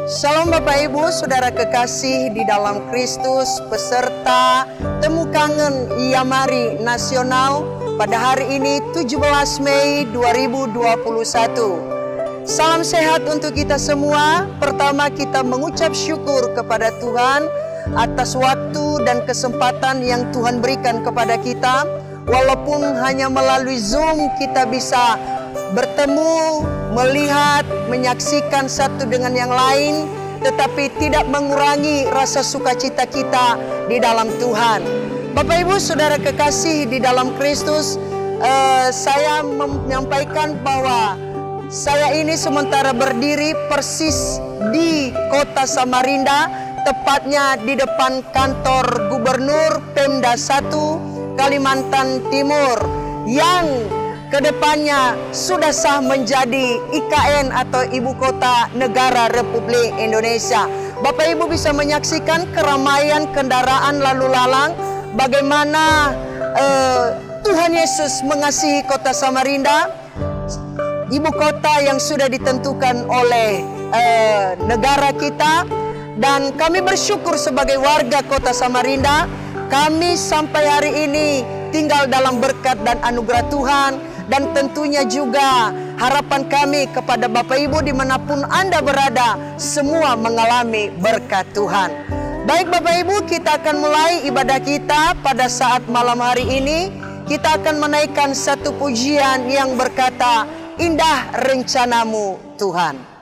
Salam Bapak Ibu, Saudara kekasih di dalam Kristus, peserta Temu Kangen Iamari Nasional pada hari ini 17 Mei 2021. Salam sehat untuk kita semua. Pertama, kita mengucap syukur kepada Tuhan atas waktu dan kesempatan yang Tuhan berikan kepada kita. Walaupun hanya melalui Zoom kita bisa bertemu, melihat, menyaksikan satu dengan yang lain, tetapi tidak mengurangi rasa sukacita kita di dalam Tuhan. Bapak Ibu Saudara kekasih di dalam Kristus, saya menyampaikan bahwa saya ini sementara berdiri persis di kota Samarinda, tepatnya di depan kantor Gubernur Pemda 1 Kalimantan Timur yang kedepannya sudah sah menjadi IKN atau Ibu Kota Negara Republik Indonesia. Bapak Ibu bisa menyaksikan keramaian kendaraan lalu lalang, bagaimana Tuhan Yesus mengasihi kota Samarinda, ibu kota yang sudah ditentukan oleh negara kita. Dan kami bersyukur sebagai warga kota Samarinda, kami sampai hari ini tinggal dalam berkat dan anugerah Tuhan. Dan tentunya juga harapan kami kepada Bapak Ibu dimanapun Anda berada, semua mengalami berkat Tuhan. Baik Bapak Ibu, kita akan mulai ibadah kita pada saat malam hari ini. Kita akan menaikkan satu pujian yang berkata, "Indah rencanamu Tuhan."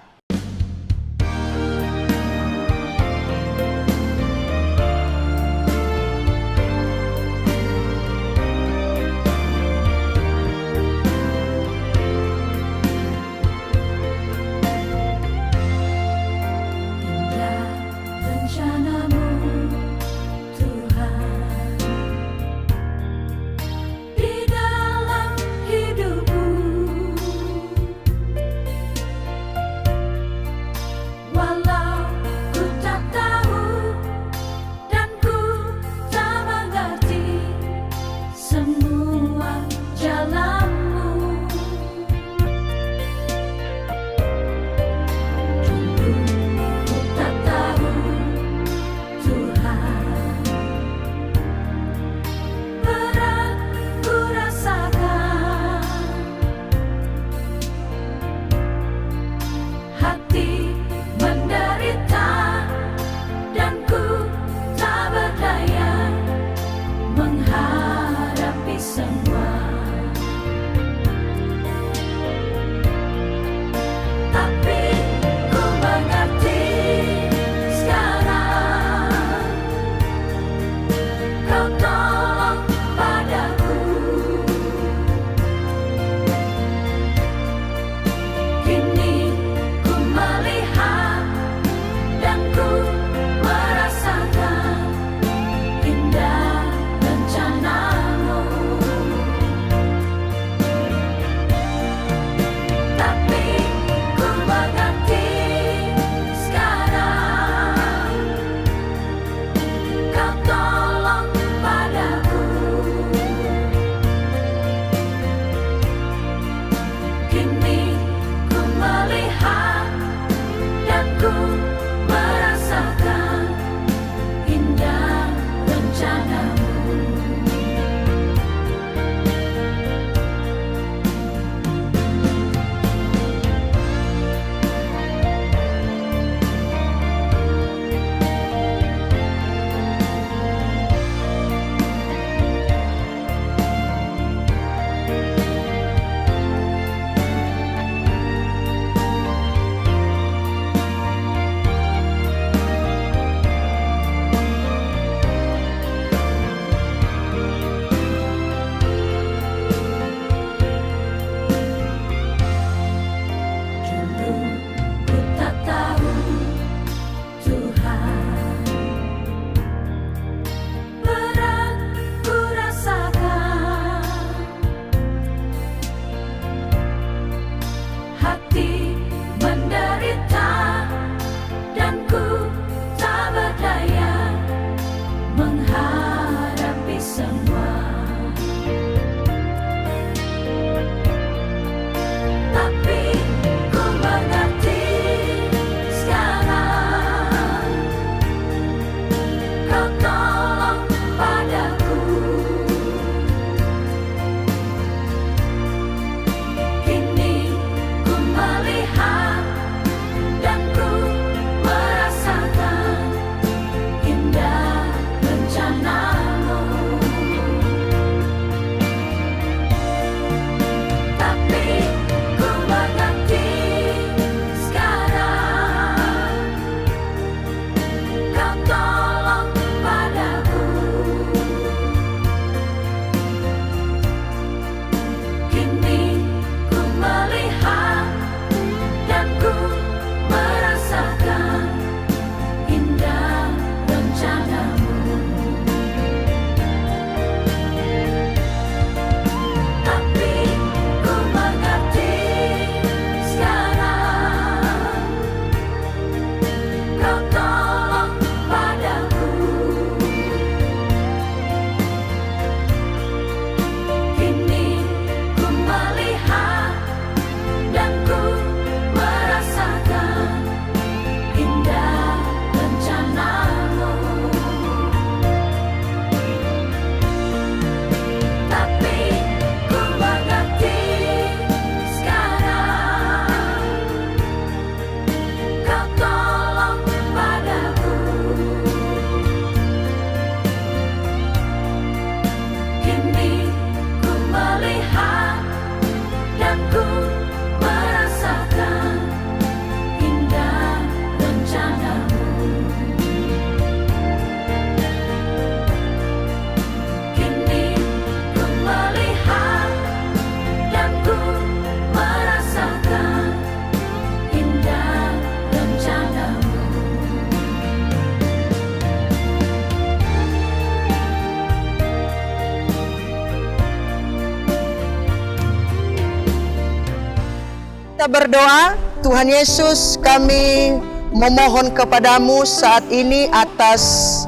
Kita berdoa, Tuhan Yesus, kami memohon kepadamu saat ini atas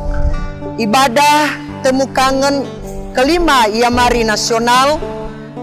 ibadah temu kangen kelima Yamari Nasional.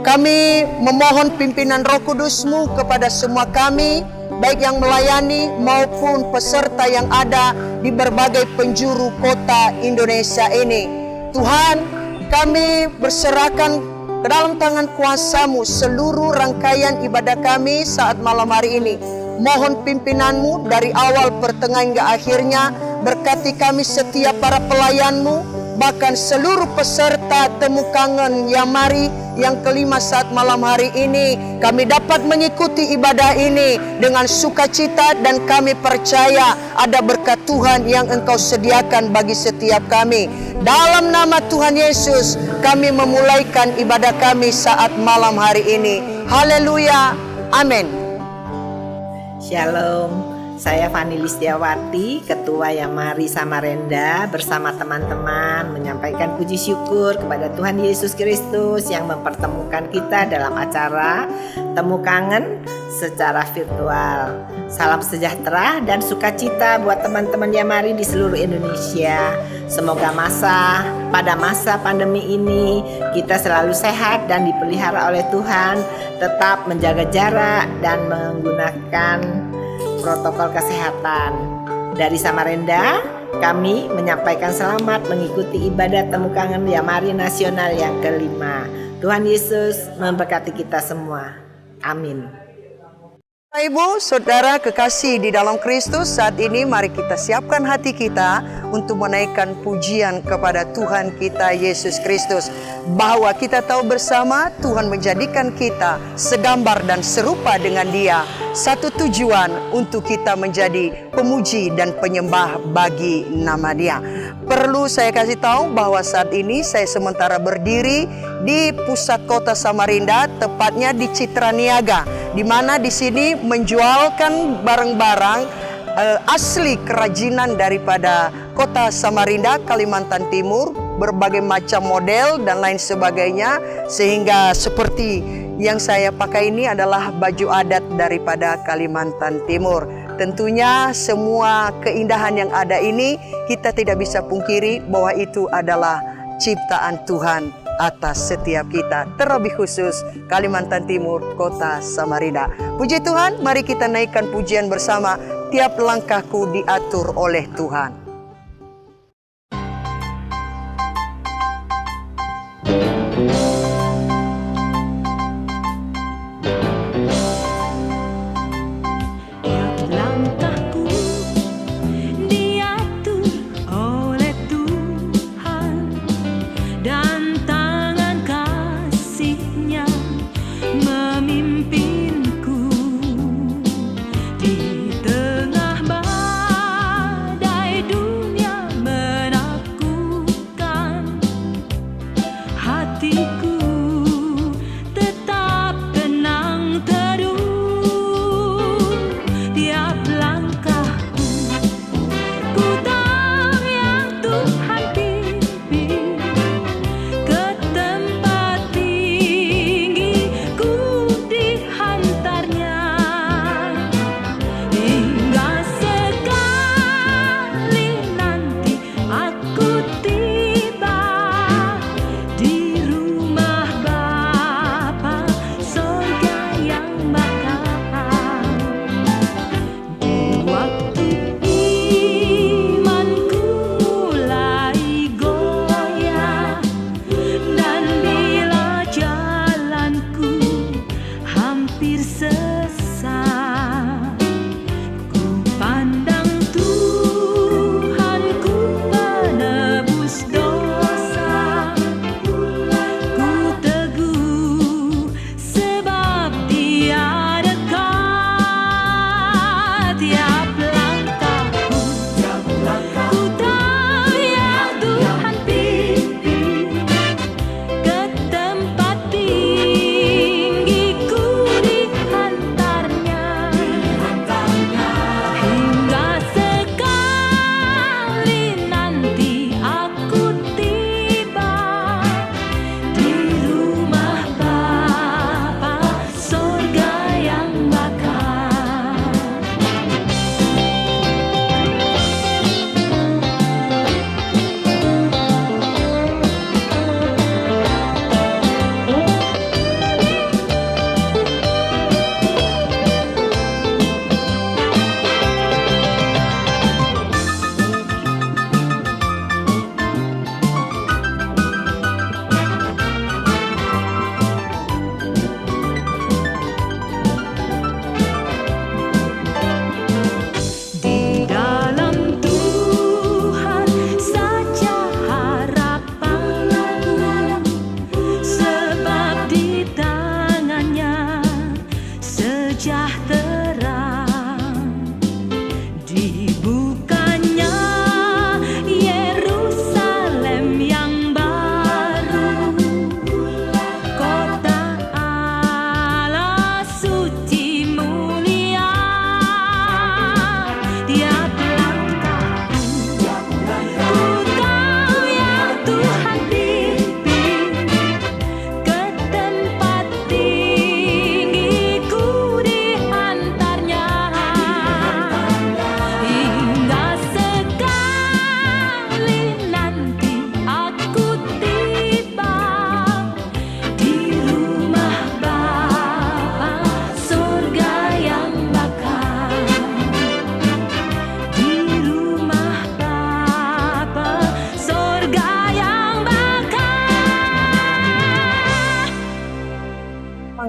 Kami memohon pimpinan Roh Kudus-Mu kepada semua kami, baik yang melayani maupun peserta yang ada di berbagai penjuru kota Indonesia ini. Tuhan, kami berserahkan ke dalam tangan kuasa-Mu seluruh rangkaian ibadah kami saat malam hari ini. Mohon pimpinan-Mu dari awal, pertengahan hingga akhirnya. Berkati kami setiap para pelayan-Mu, bahkan seluruh peserta temu kangen Yamari yang kelima saat malam hari ini. Kami dapat mengikuti ibadah ini dengan sukacita dan kami percaya ada berkat Tuhan yang Engkau sediakan bagi setiap kami. Dalam nama Tuhan Yesus, kami memulaikan ibadah kami saat malam hari ini. Haleluya. Amin. Shalom. Saya Fani Listiawati, Ketua Yamari Samarinda, bersama teman-teman menyampaikan puji syukur kepada Tuhan Yesus Kristus yang mempertemukan kita dalam acara Temu Kangen secara virtual. Salam sejahtera dan sukacita buat teman-teman Yamari di seluruh Indonesia. Semoga pada masa pandemi ini kita selalu sehat dan dipelihara oleh Tuhan, tetap menjaga jarak dan menggunakan protokol kesehatan. Dari Samarinda, kami menyampaikan selamat mengikuti ibadah temu kangen Yamari Nasional yang kelima. Tuhan Yesus memberkati kita semua. Amin. Ibu, saudara kekasih di dalam Kristus, saat ini mari kita siapkan hati kita untuk menaikkan pujian kepada Tuhan kita Yesus Kristus. Bahwa kita tahu bersama Tuhan menjadikan kita segambar dan serupa dengan Dia. Satu tujuan untuk kita menjadi pemuji dan penyembah bagi nama Dia. Perlu saya kasih tahu bahwa saat ini saya sementara berdiri di pusat kota Samarinda, tepatnya di Citra Niaga, di mana di sini menjualkan barang-barang asli kerajinan daripada kota Samarinda, Kalimantan Timur, berbagai macam model dan lain sebagainya. Sehingga seperti yang saya pakai ini adalah baju adat daripada Kalimantan Timur. Tentunya semua keindahan yang ada ini kita tidak bisa pungkiri bahwa itu adalah ciptaan Tuhan atas setiap kita, terlebih khusus Kalimantan Timur, kota Samarinda. Puji Tuhan, mari kita naikkan pujian bersama. Tiap langkahku diatur oleh Tuhan.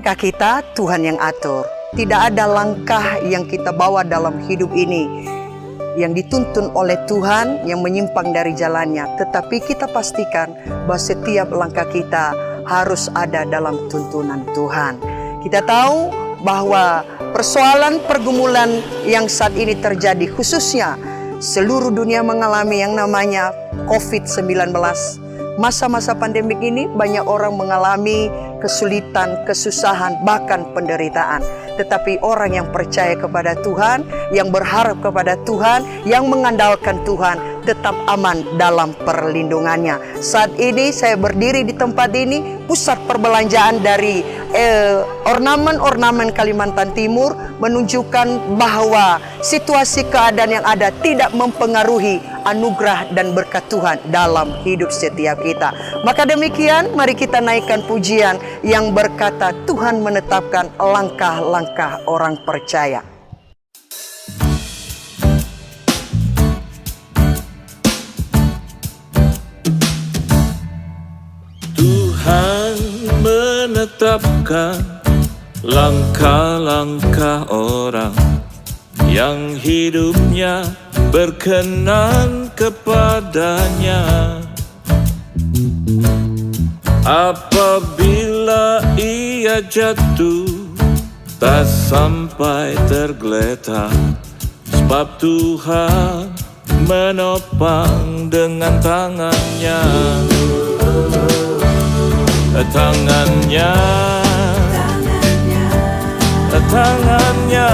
langkah kita, Tuhan yang atur. Tidak ada langkah yang kita bawa dalam hidup ini yang dituntun oleh Tuhan yang menyimpang dari jalannya. Tetapi kita pastikan bahwa setiap langkah kita harus ada dalam tuntunan Tuhan. Kita tahu bahwa persoalan pergumulan yang saat ini terjadi, khususnya seluruh dunia mengalami yang namanya COVID-19. Masa-masa pandemik ini banyak orang mengalami kesulitan, kesusahan, bahkan penderitaan. Tetapi orang yang percaya kepada Tuhan, yang berharap kepada Tuhan, yang mengandalkan Tuhan, tetap aman dalam perlindungannya. Saat ini saya berdiri di tempat ini, pusat perbelanjaan dari ornamen-ornamen Kalimantan Timur, menunjukkan bahwa situasi keadaan yang ada tidak mempengaruhi anugerah dan berkat Tuhan dalam hidup setiap kita. Maka demikian, mari kita naikkan pujian yang berkata Tuhan menetapkan langkah-langkah orang percaya. Tuhan menetapkan langkah-langkah orang yang hidupnya berkenan kepadanya. Apabila ia jatuh, tak sampai tergeletak, sebab Tuhan menopang dengan tangannya. Tangannya, tangannya,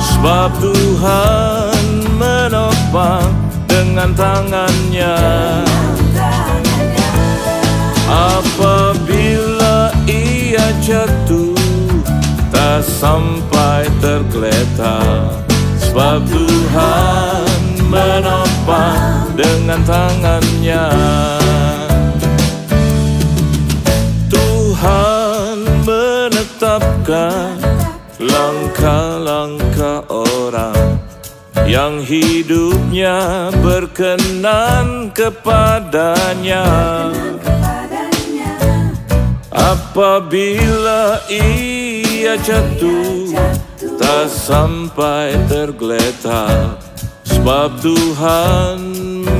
sebab Tuhan menopang dengan tangannya. Apabila ia jatuh, tak sampai tergeletak, sebab Tuhan menopang dengan tangannya. Tuhan menetapkan langkah-langkah orang yang hidupnya berkenan kepadanya. Apabila ia jatuh, tak sampai tergeletak, sebab Tuhan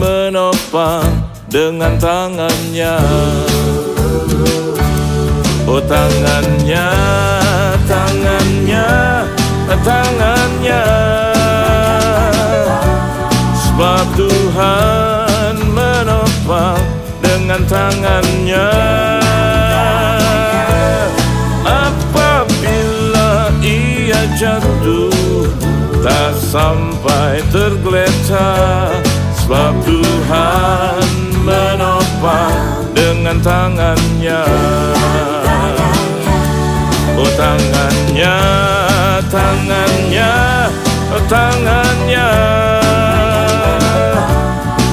menopang dengan tangannya. Oh, tangannya, tangannya, tangannya, sebab Tuhan menopang dengan tangannya. Apabila ia jatuh, tak sampai tergeletak, sebab Tuhan menopang dengan tangannya. Oh, tangannya, tangannya, tangannya,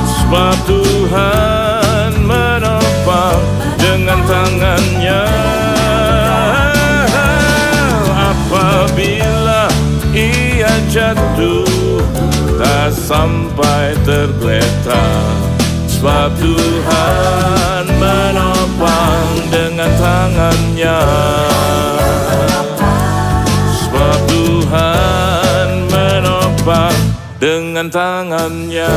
sebab Tuhan menopang dengan tangannya. Apabila ia jatuh, tak sampai tergeletak, sebab Tuhan menopang dengan tangannya. Sebab Tuhan menopang dengan tangannya.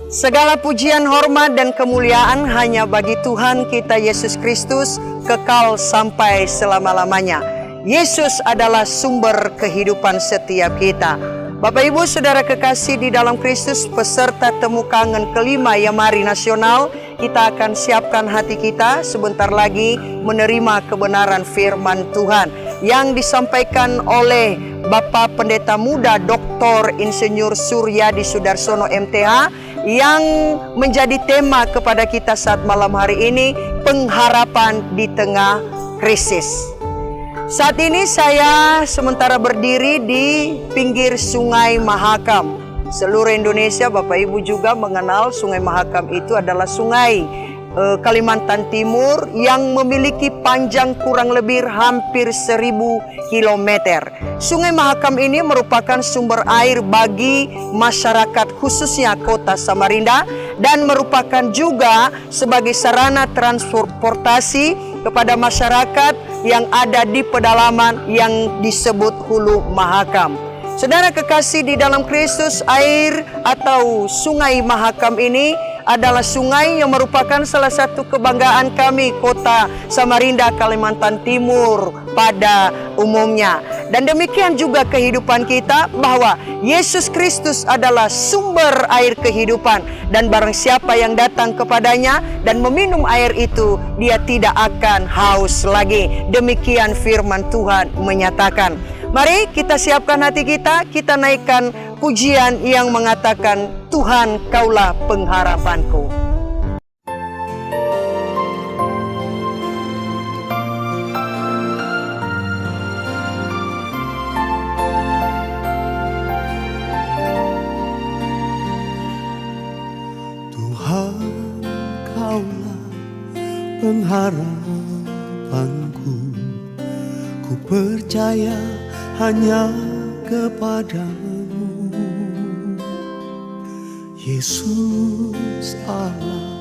Segala pujian, hormat, dan kemuliaan hanya bagi Tuhan kita Yesus Kristus, kekal sampai selama-lamanya. Yesus adalah sumber kehidupan setiap kita. Bapak Ibu Saudara kekasih di dalam Kristus, peserta temu kangen kelima Yamari Nasional, kita akan siapkan hati kita sebentar lagi menerima kebenaran firman Tuhan yang disampaikan oleh Bapak Pendeta Muda Dr. Insinyur Suryadi Sudarsono MTH, yang menjadi tema kepada kita saat malam hari ini, pengharapan di tengah krisis. Saat ini saya sementara berdiri di pinggir Sungai Mahakam. Seluruh Indonesia, Bapak Ibu juga mengenal Sungai Mahakam itu adalah sungai Kalimantan Timur yang memiliki panjang kurang lebih hampir 1000 kilometer. Sungai Mahakam ini merupakan sumber air bagi masyarakat khususnya kota Samarinda dan merupakan juga sebagai sarana transportasi kepada masyarakat yang ada di pedalaman yang disebut Hulu Mahakam. Saudara kekasih di dalam Kristus, air atau Sungai Mahakam ini adalah sungai yang merupakan salah satu kebanggaan kami kota Samarinda, Kalimantan Timur pada umumnya. Dan demikian juga kehidupan kita, bahwa Yesus Kristus adalah sumber air kehidupan, dan barang siapa yang datang kepadanya dan meminum air itu, dia tidak akan haus lagi. Demikian firman Tuhan menyatakan. Mari kita siapkan hati kita naikkan pujian yang mengatakan, Tuhan Kaulah pengharapanku. Tuhan Kaulah pengharapanku, ku percaya hanya kepadamu. Yesus Allah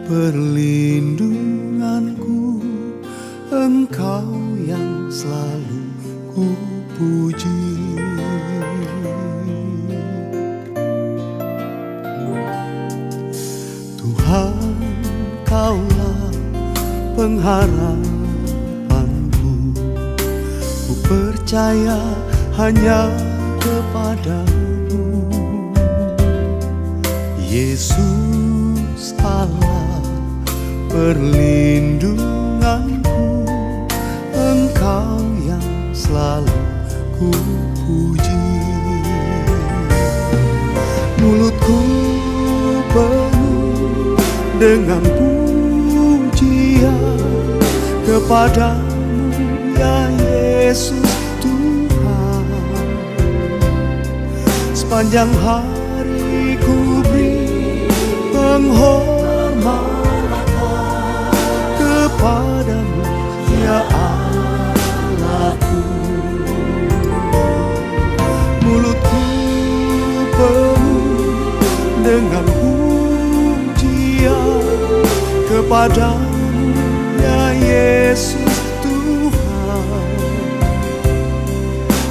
perlindunganku, Engkau yang selalu ku puji. Tuhan Kaulah pengharapanku, ku percaya hanya kepadamu. Yesus Allah perlindunganku, Engkau yang selalu ku puji. Mulutku penuh dengan pujian kepadamu, ya Yesus Tuhan. Sepanjang hari ku beri penghormatan kepadamu, ya Allahku. Mulutku penuh dengan pujian kepadamu, ya Yesus Tuhan.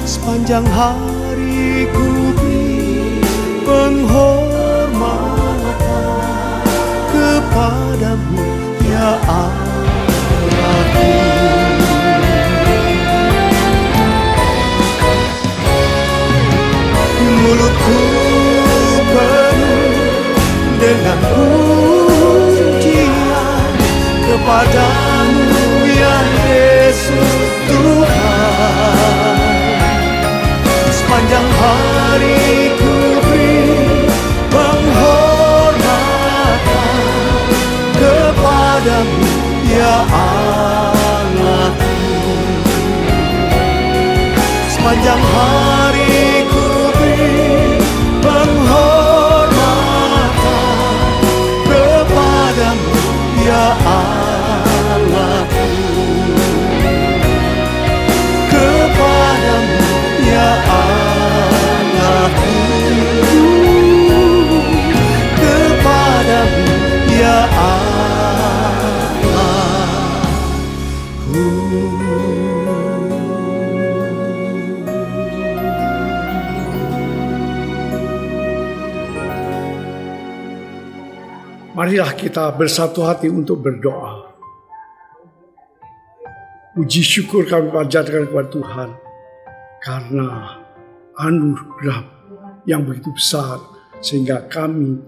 Sepanjang hari ku beri penghormatan kepadamu, ya Allahku. Mulutku penuh dengan pujian kepadamu, ya Yesus Tuhan. Sepanjang hari ku beri penghormatan kepadamu, ya Allahku. Sepanjang hari ku beri penghormatan kepadamu, ya Allahku. Kepadamu, ya Allahku. Kepadamu, ya Allahku. Marilah kita bersatu hati untuk berdoa. Puji syukur kami panjatkan kepada Tuhan karena anugerah yang begitu besar, sehingga kami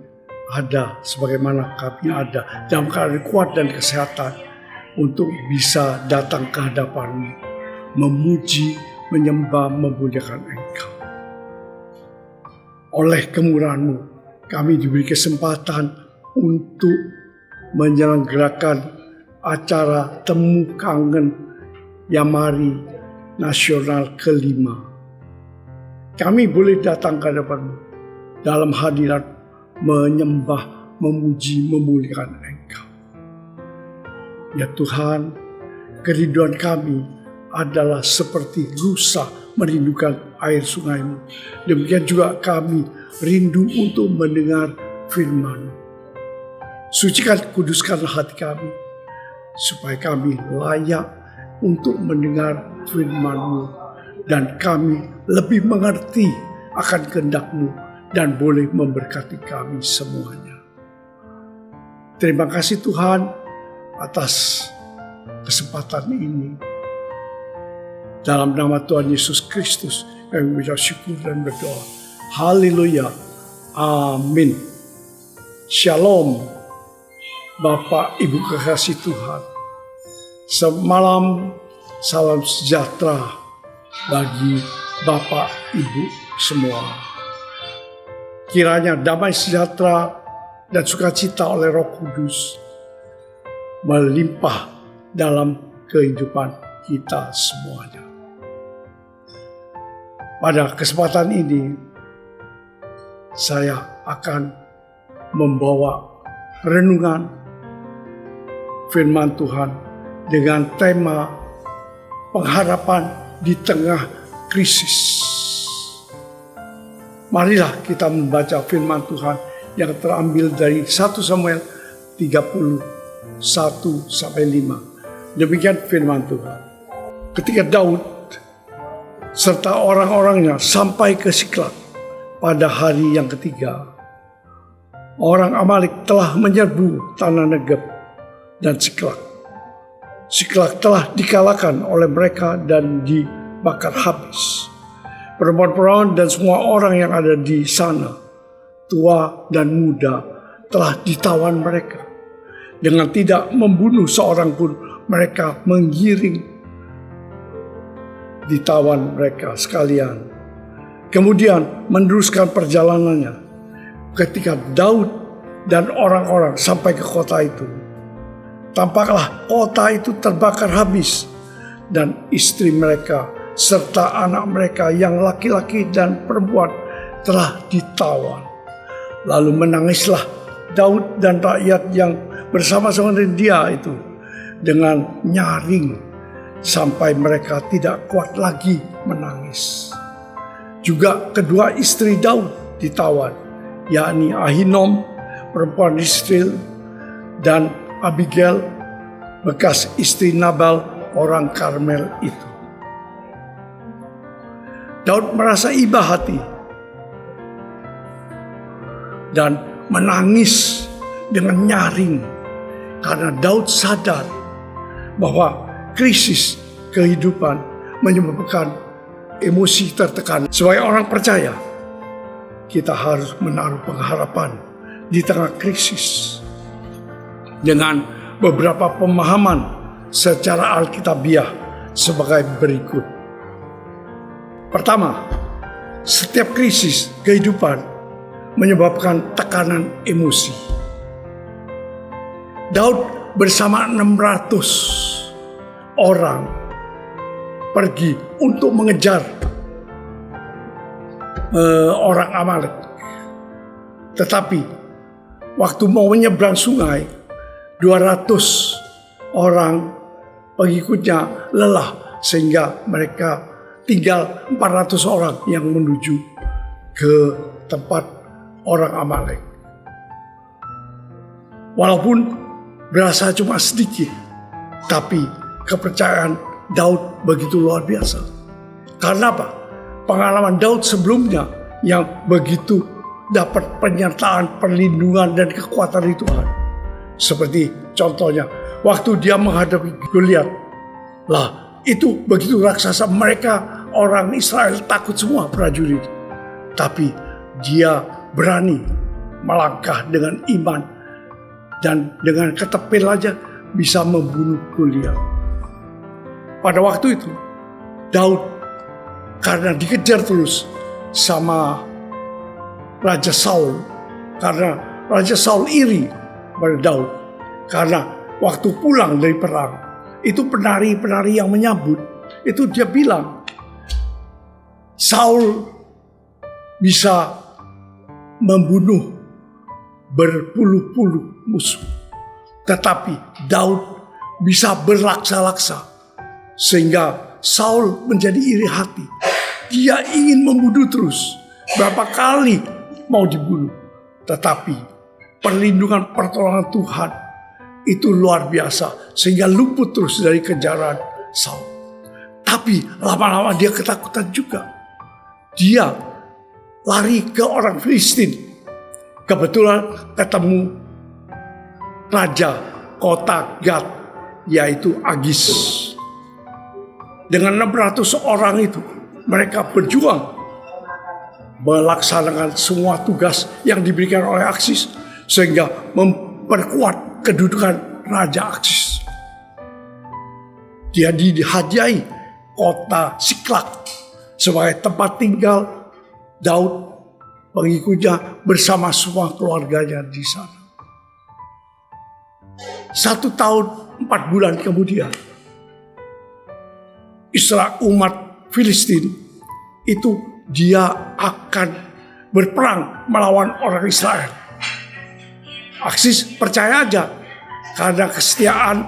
ada sebagaimana kami ada dalam keadaan kuat dan kesehatan untuk bisa datang ke hadapan-Mu, memuji, menyembah, memuliakan Engkau. Oleh kemurahan-Mu, kami diberi kesempatan untuk menyelenggarakan acara Temu Kangen Yamari Nasional ke-5. Kami boleh datang ke hadapan-Mu dalam hadirat menyembah, memuji, memuliakan Engkau. Ya Tuhan, kerinduan kami adalah seperti rusa merindukan air sungai-Mu. Demikian juga kami rindu untuk mendengar firman-Mu. Sucikan, kuduskanlah hati kami, supaya kami layak untuk mendengar firman-Mu, dan kami lebih mengerti akan kehendak-Mu dan boleh memberkati kami semuanya. Terima kasih Tuhan atas kesempatan ini. Dalam nama Tuhan Yesus Kristus kami mengucap syukur dan berdoa. Haleluya. Amin. Shalom. Bapak Ibu kekasih Tuhan. Semalam salam sejahtera bagi Bapak Ibu semua. Kiranya damai sejahtera dan sukacita oleh Roh Kudus melimpah dalam kehidupan kita semuanya. Pada kesempatan ini, saya akan membawa renungan firman Tuhan dengan tema pengharapan di tengah krisis. Marilah kita membaca firman Tuhan yang terambil dari 1 Samuel 31-5. Demikian firman Tuhan. Ketika Daud serta orang-orangnya sampai ke Siklag pada hari yang ketiga, orang Amalek telah menyerbu tanah Negeb dan Siklag. Siklag telah dikalahkan oleh mereka dan dibakar habis. Perempuan-perempuan dan semua orang yang ada di sana, tua dan muda, telah ditawan mereka. Dengan tidak membunuh seorang pun, mereka menggiring ditawan mereka sekalian. Kemudian meneruskan perjalanannya. Ketika Daud dan orang-orang sampai ke kota itu, tampaklah kota itu terbakar habis, dan istri mereka serta anak mereka yang laki-laki dan perempuan telah ditawan. Lalu menangislah Daud dan rakyat yang bersama-sama dengan dia itu dengan nyaring sampai mereka tidak kuat lagi menangis. Juga kedua istri Daud ditawan, yakni Ahinom, perempuan Israel, dan Abigail, bekas istri Nabal, orang Karmel itu. Daud merasa iba hati dan menangis dengan nyaring karena Daud sadar bahwa krisis kehidupan menyebabkan emosi tertekan. Sebagai orang percaya, kita harus menaruh pengharapan di tengah krisis dengan beberapa pemahaman secara alkitabiah sebagai berikut. Pertama, setiap krisis kehidupan menyebabkan tekanan emosi. Daud bersama 600 orang pergi untuk mengejar orang Amalek. Tetapi waktu mau menyeberang sungai, 200 orang pengikutnya lelah sehingga mereka tinggal 400 orang yang menuju ke tempat orang Amalek. Walaupun berasa cuma sedikit, tapi kepercayaan Daud begitu luar biasa. Karena apa? Pengalaman Daud sebelumnya yang begitu dapat penyertaan, perlindungan, dan kekuatan dari Tuhan. Seperti contohnya, waktu dia menghadapi Goliat. Lah, itu begitu raksasa, mereka orang Israel takut semua prajurit. Tapi dia berani melangkah dengan iman dan dengan ketepil aja bisa membunuh Goliat. Pada waktu itu Daud karena dikejar terus sama Raja Saul, karena Raja Saul iri pada Daud, karena waktu pulang dari perang itu penari-penari yang menyambut itu dia bilang Saul bisa membunuh berpuluh-puluh musuh, tetapi Daud bisa berlaksa-laksa. Sehingga Saul menjadi iri hati. Dia ingin membunuh terus. Berapa kali mau dibunuh. Tetapi perlindungan pertolongan Tuhan itu luar biasa. Sehingga luput terus dari kejaran Saul. Tapi lama-lama dia ketakutan juga. Dia lari ke orang Filistin. Kebetulan ketemu raja kota Gad, yaitu Agis. Dengan 600 orang itu, mereka berjuang melaksanakan semua tugas yang diberikan oleh Aksis, sehingga memperkuat kedudukan Raja Aksis. Dia dihadiahi kota Siklak sebagai tempat tinggal Daud, pengikutnya bersama semua keluarganya di sana. 1 tahun 4 bulan kemudian, umat Filistin itu dia akan berperang melawan orang Israel. Aksis percaya aja karena kesetiaan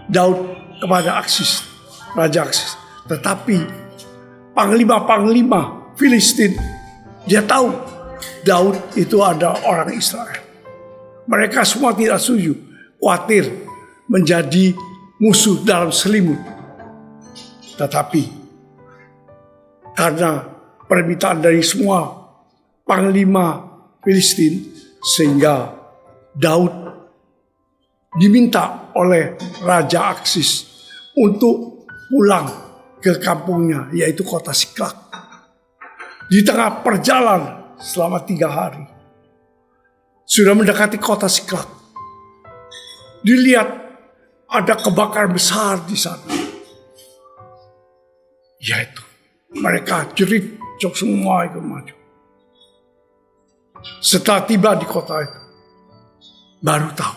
Daud kepada Aksis, Raja Aksis. Tetapi panglima-panglima Filistin, dia tahu Daud itu ada orang Israel. Mereka semua tidak setuju, khawatir menjadi musuh dalam selimut. Tetapi karena permintaan dari semua panglima Filistin, sehingga Daud diminta oleh Raja Aksis untuk pulang ke kampungnya, yaitu kota Siklak. Di tengah perjalanan selama 3 hari, sudah mendekati kota Siklak, dilihat ada kebakaran besar di sana. Yaitu mereka jerit, cok semua itu maju. Setelah tiba di kota itu, baru tahu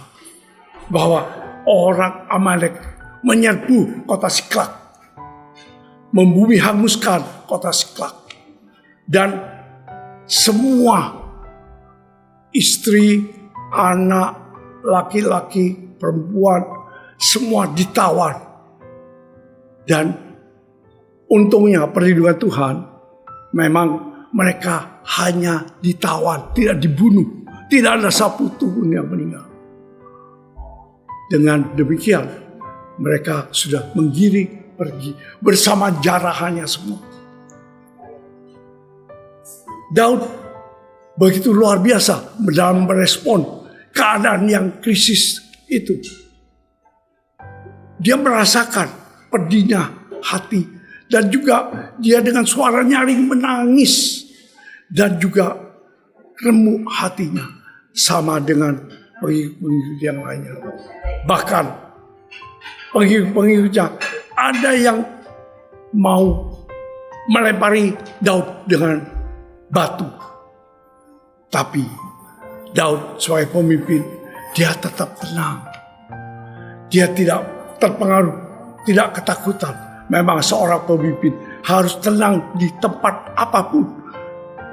bahwa orang Amalek menyerbu kota Siklak, membumi hanguskan kota Siklak, dan semua istri, anak, laki-laki, perempuan, semua ditawan. Dan untungnya perlindungan Tuhan, memang mereka hanya ditawan, tidak dibunuh. Tidak ada satu pun yang meninggal. Dengan demikian, mereka sudah menggiring pergi bersama jarahannya semua. Daud begitu luar biasa dalam merespon keadaan yang krisis itu. Dia merasakan pedihnya hati, dan juga dia dengan suara nyaring menangis, dan juga remuk hatinya sama dengan pengikut yang lainnya. Bahkan pengikutnya ada yang mau melempari Daud dengan batu. Tapi Daud sebagai pemimpin, dia tetap tenang. Dia tidak terpengaruh, tidak ketakutan. Memang seorang pemimpin harus tenang di tempat apapun.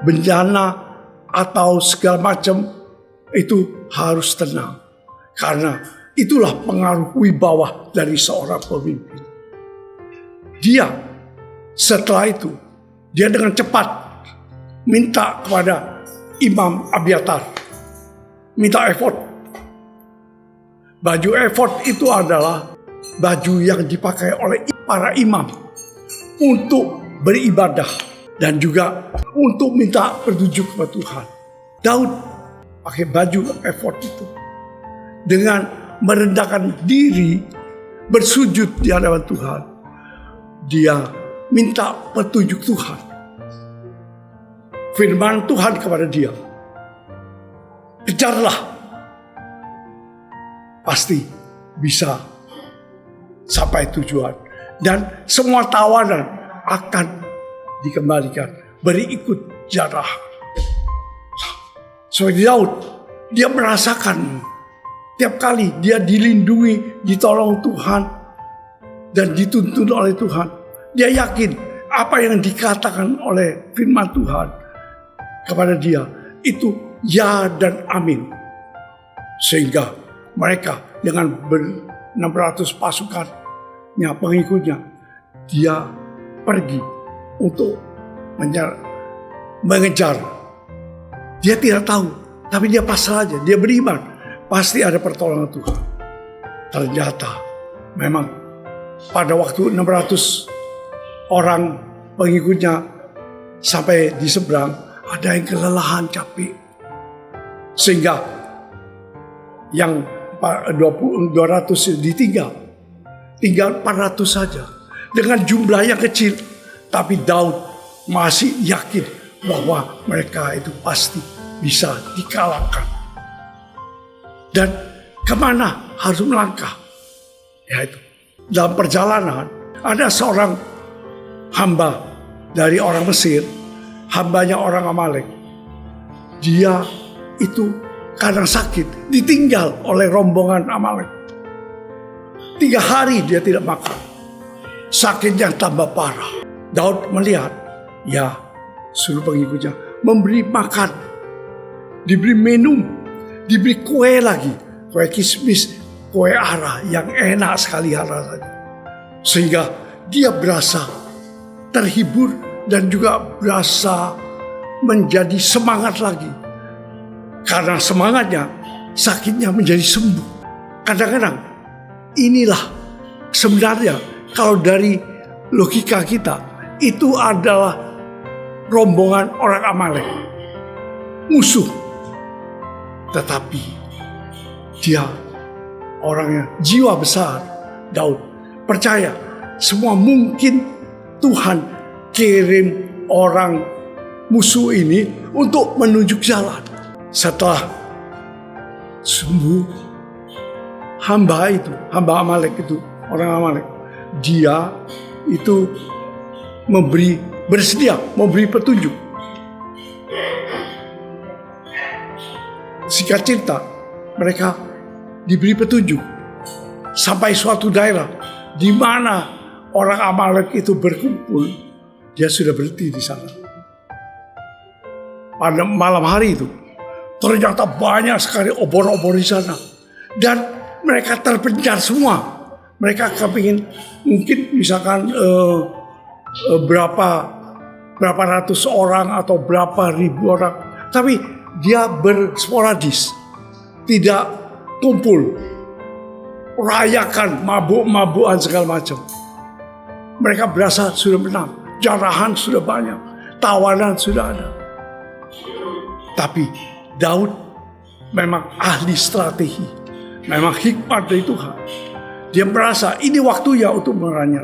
Bencana atau segala macam itu harus tenang. Karena itulah pengaruh wibawa dari seorang pemimpin. Dia setelah itu, dia dengan cepat minta kepada Imam Abiatar, minta efod. Baju efod itu adalah baju yang dipakai oleh para imam untuk beribadah dan juga untuk minta petunjuk kepada Tuhan. Daud pakai baju efod itu dengan merendahkan diri, bersujud di hadapan Tuhan. Dia minta petunjuk Tuhan. Firman Tuhan kepada dia, kejarlah, pasti bisa sampai tujuan, dan semua tawanan akan dikembalikan. Beri ikut jarah. Seperti Daud, dia merasakan tiap kali dia dilindungi, ditolong Tuhan, dan dituntun oleh Tuhan. Dia yakin apa yang dikatakan oleh firman Tuhan kepada dia itu ya dan amin. Sehingga mereka dengan 600 pasukannya, pengikutnya, dia pergi untuk mengejar. Dia tidak tahu, tapi dia pasrah aja, dia beriman. Pasti ada pertolongan Tuhan. Ternyata memang pada waktu 600 orang pengikutnya sampai di seberang, ada yang kelelahan, capek. Sehingga yang 200 ditinggal. Tinggal 400 saja. Dengan jumlah yang kecil. Tapi Daud masih yakin bahwa mereka itu pasti bisa dikalahkan. Dan kemana harus melangkah? Yaitu dalam perjalanan ada seorang hamba dari orang Mesir, hambanya orang Amalek. Dia itu karena sakit ditinggal oleh rombongan Amalek. 3 hari dia tidak makan. Sakitnya tambah parah. Daud melihat, ya suruh pengikutnya memberi makan, diberi minum, diberi kue lagi, kue kismis, kue ara yang enak sekali rasanya. Sehingga dia berasa terhibur dan juga berasa menjadi semangat lagi. Karena semangatnya, sakitnya menjadi sembuh. Kadang-kadang inilah sebenarnya kalau dari logika kita itu adalah rombongan orang Amalek, musuh. Tetapi dia orangnya jiwa besar, Daud percaya semua mungkin Tuhan kirim orang musuh ini untuk menunjuk jalan. Setelah sembuh, hamba Amalek itu, orang Amalek, dia itu bersedia memberi petunjuk. Singkat cerita, mereka diberi petunjuk sampai suatu daerah di mana orang Amalek itu berkumpul. Dia sudah berhenti di sana. Pada malam hari itu, ternyata banyak sekali obor-obor di sana. Dan mereka terpencar semua. Mereka kepingin mungkin misalkan berapa ratus orang atau berapa ribu orang. Tapi dia bersporadis. Tidak kumpul. Rayakan, mabuk-mabukan segala macam. Mereka berasa sudah menang. Jarahan sudah banyak. Tawanan sudah ada. Tapi Daud memang ahli strategi. Memang hikmat dari Tuhan. Dia merasa ini waktunya untuk menyerang.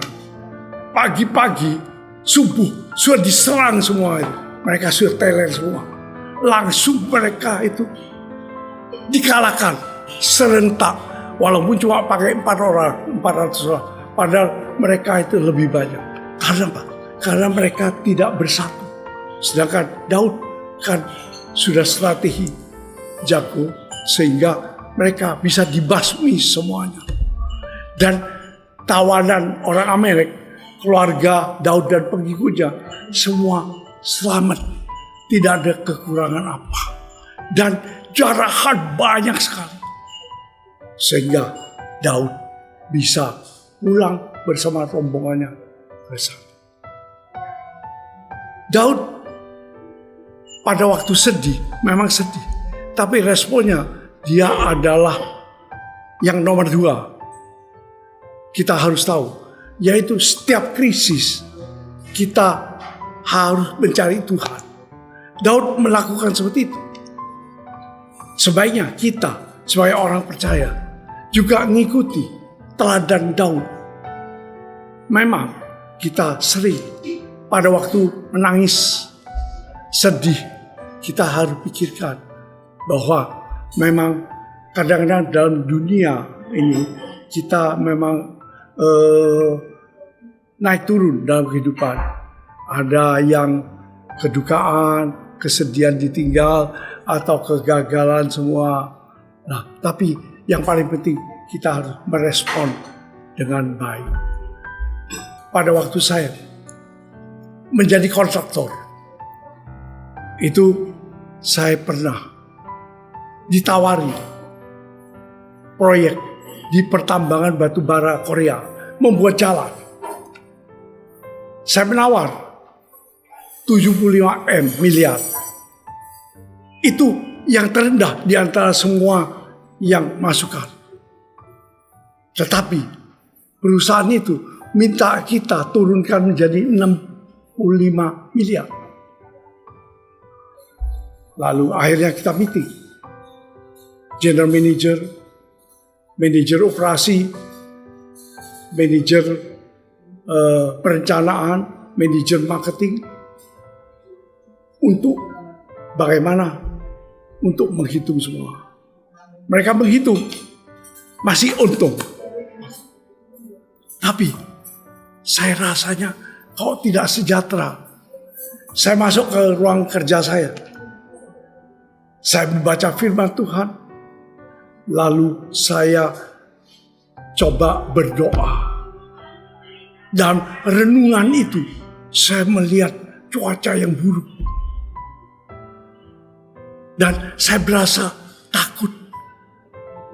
Pagi-pagi, subuh, sudah diserang semua itu. Mereka sudah teler semua. Langsung mereka itu dikalahkan serentak. Walaupun cuma pakai 400 orang. Padahal mereka itu lebih banyak. Karena apa? Karena mereka tidak bersatu. Sedangkan Daud kan sudah strategi jago sehingga mereka bisa dibasmi semuanya. Dan tawanan orang Amalek, keluarga Daud dan pengikutnya semua selamat. Tidak ada kekurangan apa. Dan jarahan banyak sekali. Sehingga Daud bisa pulang bersama rombongannya bersama. Daud pada waktu sedih, memang sedih. Tapi responnya dia adalah yang nomor 2. Kita harus tahu, yaitu setiap krisis kita harus mencari Tuhan. Daud melakukan seperti itu. Sebaiknya kita sebagai orang percaya juga mengikuti teladan Daud. Memang kita sering pada waktu menangis, sedih, kita harus pikirkan bahwa memang kadang-kadang dalam dunia ini kita memang naik turun dalam kehidupan. Ada yang kedukaan, kesedihan ditinggal, atau kegagalan semua. Nah, tapi yang paling penting kita harus merespon dengan baik. Pada waktu saya menjadi kontraktor, itu saya pernah ditawari proyek di pertambangan batu bara Korea membuat jalan. Saya menawar 75 miliar. Itu yang terendah di antara semua yang masukkan. Tetapi perusahaan itu minta kita turunkan menjadi 65 miliar. Lalu akhirnya kita meeting. General manager, manajer operasi, manajer perencanaan, manajer marketing, untuk bagaimana untuk menghitung semua. Mereka menghitung masih untung. Tapi saya rasanya kok tidak sejahtera. Saya masuk ke ruang kerja saya. Saya membaca firman Tuhan. Lalu saya coba berdoa. Dan renungan itu saya melihat cuaca yang buruk. Dan saya berasa takut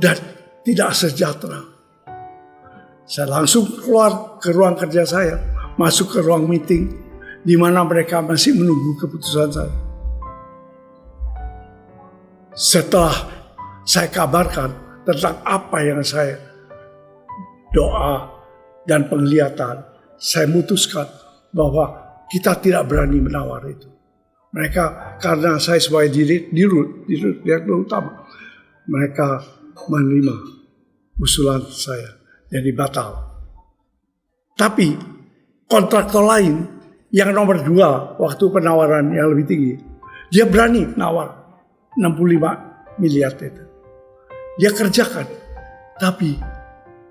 dan tidak sejahtera. Saya langsung keluar ke ruang kerja saya, masuk ke ruang meeting, di mana mereka masih menunggu keputusan saya. Setelah saya kabarkan tentang apa yang saya doa dan penglihatan, saya memutuskan bahwa kita tidak berani menawar itu. Mereka, karena saya sebagai direktur utama, mereka menerima usulan saya, jadi batal. Tapi kontraktor lain yang nomor 2 waktu penawaran yang lebih tinggi, dia berani nawar 65 miliar itu. Dia kerjakan, tapi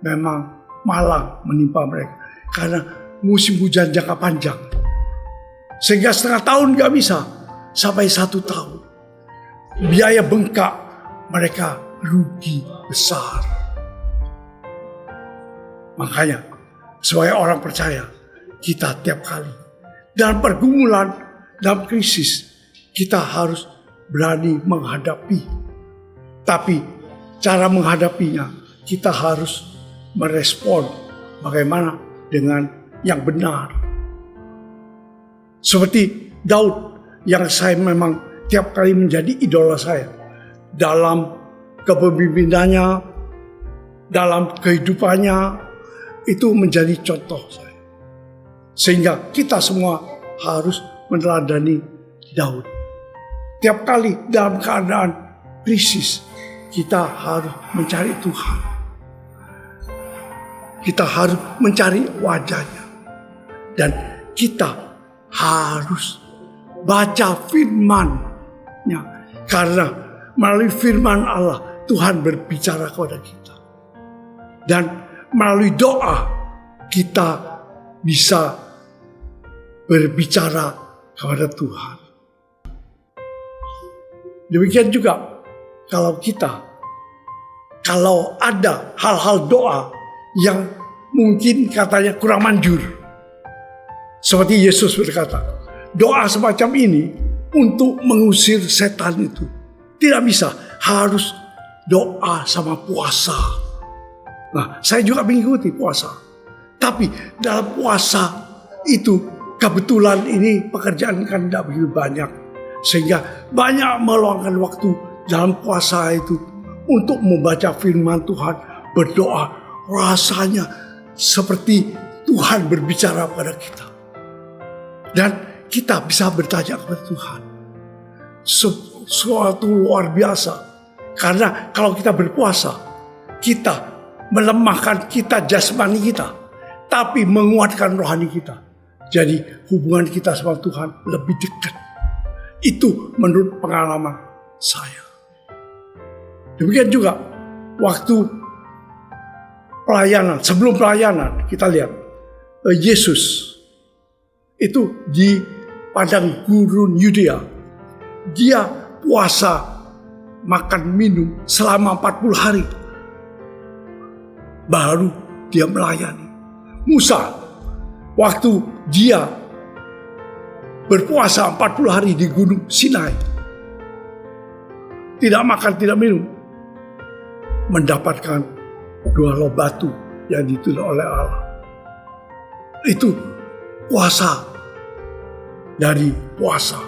memang malang menimpa mereka karena musim hujan jangka panjang. Sehingga setengah tahun gak bisa, sampai 1 tahun. Biaya bengkak, mereka rugi besar. Makanya sebagai orang percaya, kita tiap kali dalam pergumulan, dalam krisis, kita harus berani menghadapi. Tapi cara menghadapinya, kita harus merespon bagaimana dengan yang benar. Seperti Daud yang saya memang tiap kali menjadi idola saya. Dalam kepemimpinannya, dalam kehidupannya, itu menjadi contoh saya. Sehingga kita semua harus meneladani Daud. Tiap kali dalam keadaan krisis, kita harus mencari Tuhan. Kita harus mencari wajahnya. Dan kita harus baca firman-Nya. Karena melalui firman Allah, Tuhan berbicara kepada kita. Dan melalui doa, kita bisa berbicara kepada Tuhan. Demikian juga kalau ada hal-hal doa yang mungkin katanya kurang manjur. Seperti Yesus berkata, doa semacam ini untuk mengusir setan itu tidak bisa, harus doa sama puasa. Nah, saya juga mengikuti puasa. Tapi dalam puasa itu kebetulan ini pekerjaan kan tidak begitu banyak. Sehingga banyak meluangkan waktu dalam puasa itu untuk membaca firman Tuhan, berdoa. Rasanya seperti Tuhan berbicara pada kita. Dan kita bisa bertanya kepada Tuhan. Sesuatu luar biasa. Karena kalau kita berpuasa, kita melemahkan kita jasmani kita, tapi menguatkan rohani kita. Jadi hubungan kita sama Tuhan lebih dekat. Itu menurut pengalaman saya. Demikian juga waktu pelayanan, sebelum pelayanan kita lihat Yesus itu di padang gurun Yudea. Dia puasa, makan, minum selama 40 hari. Baru dia melayani. Musa, waktu dia berpuasa 40 hari di gunung Sinai, tidak makan, tidak minum, mendapatkan dua loh batu yang ditulis oleh Allah. Itu kuasa dari puasa.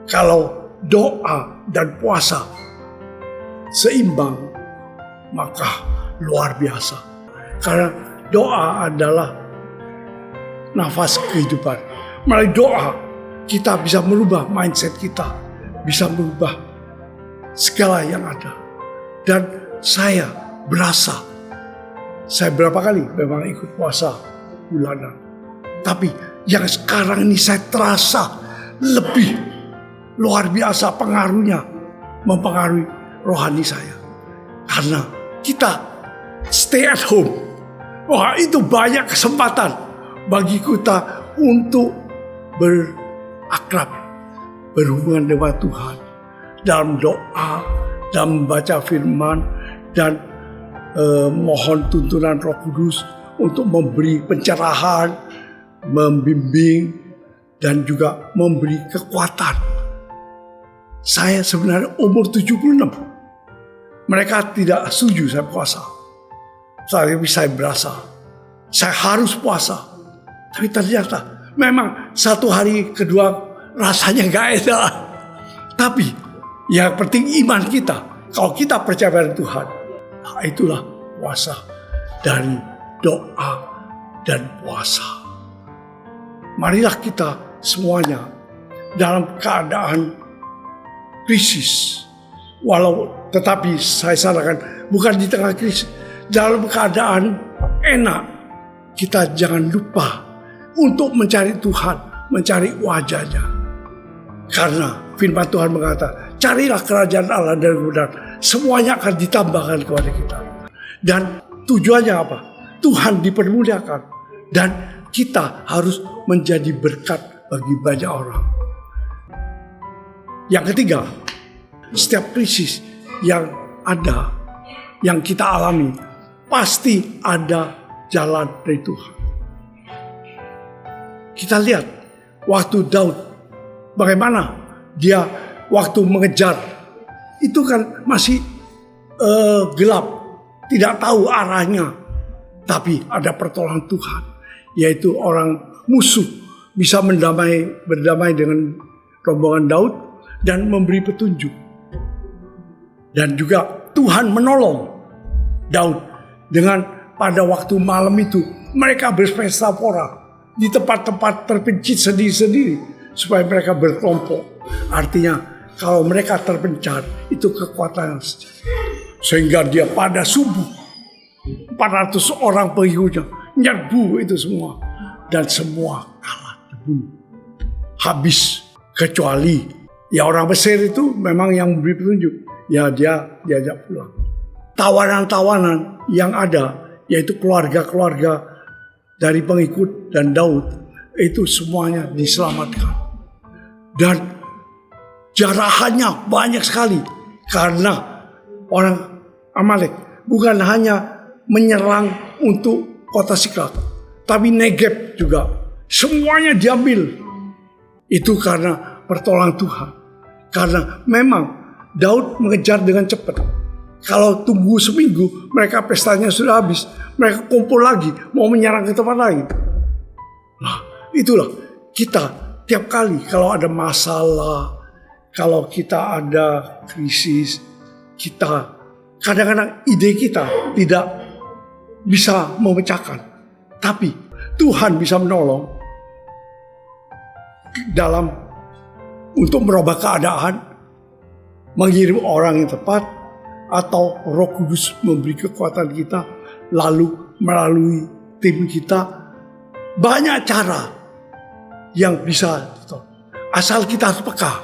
Kalau doa dan puasa seimbang, maka luar biasa. Karena doa adalah nafas kehidupan. Melalui doa kita bisa merubah mindset kita, bisa merubah segala yang ada. Dan saya berasa, saya berapa kali memang ikut puasa bulanan, tapi yang sekarang ini saya terasa lebih luar biasa pengaruhnya, mempengaruhi rohani saya. Karena kita stay at home. Wah, itu banyak kesempatan bagi kita untuk berakrab, berhubungan dengan Tuhan, dalam doa, dalam membaca firman, dan mohon tuntunan Roh Kudus untuk memberi pencerahan, membimbing, dan juga memberi kekuatan. Saya sebenarnya umur 76. Mereka tidak setuju saya puasa. Tapi saya berasa saya harus puasa. Tapi ternyata memang satu hari kedua rasanya gak enak. Tapi yang penting iman kita. Kalau kita percaya pada Tuhan, nah itulah puasa dari doa dan puasa. Marilah kita semuanya dalam keadaan krisis. Tetapi saya sarankan bukan di tengah krisis, dalam keadaan enak, kita jangan lupa untuk mencari Tuhan, mencari wajahnya. Karena firman Tuhan mengatakan, carilah kerajaan Allah dan kebenaran, semuanya akan ditambahkan kepada kita. Dan tujuannya apa? Tuhan dipermuliakan dan kita harus menjadi berkat bagi banyak orang. Yang ketiga, setiap krisis yang ada, yang kita alami, pasti ada jalan dari Tuhan. Kita lihat waktu Daud, bagaimana dia waktu mengejar, itu kan masih gelap, tidak tahu arahnya. Tapi ada pertolongan Tuhan, yaitu orang musuh bisa berdamai dengan rombongan Daud dan memberi petunjuk. Dan juga Tuhan menolong Daud dengan pada waktu malam itu mereka berpesta pora di tempat-tempat terpencil sendiri-sendiri supaya mereka berkelompok. Artinya kalau mereka terpencar itu kekuatan sehingga dia pada subuh 400 orang pengikutnya nyerbu itu semua dan semua kalah dibunuh habis, kecuali ya orang Mesir itu memang yang memberi petunjuk, ya dia diajak pulang. Tawanan-tawanan yang ada yaitu keluarga-keluarga dari pengikut dan Daud itu semuanya diselamatkan. Dan jarahannya banyak sekali karena orang Amalek bukan hanya menyerang untuk kota Siklag, tapi Negeb juga semuanya diambil. Itu karena pertolongan Tuhan. Karena memang Daud mengejar dengan cepat. Kalau tunggu seminggu, mereka pestanya sudah habis. Mereka kumpul lagi, mau menyerang ke tempat lain. Nah, itulah kita tiap kali kalau ada masalah, kalau kita ada krisis, kita kadang-kadang ide kita tidak bisa memecahkan. Tapi Tuhan bisa menolong dalam untuk merubah keadaan, mengirim orang yang tepat, atau Roh Kudus memberi kekuatan kita, lalu melalui tim kita banyak cara yang bisa, asal kita harus peka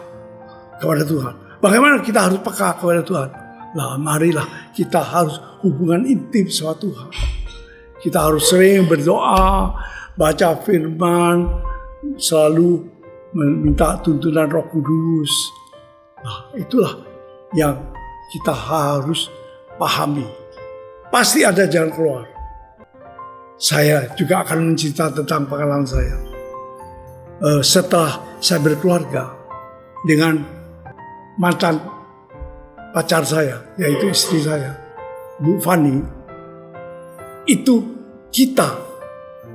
kepada Tuhan. Bagaimana kita harus peka kepada Tuhan? Nah, marilah kita harus hubungan intim sama Tuhan. Kita harus sering berdoa, baca firman, selalu meminta tuntunan Roh Kudus. Nah, itulah yang kita harus pahami. Pasti ada jalan keluar. Saya juga akan mencerita tentang pengalaman saya. Setelah saya berkeluarga dengan mantan pacar saya, yaitu istri saya, Bu Fani, itu kita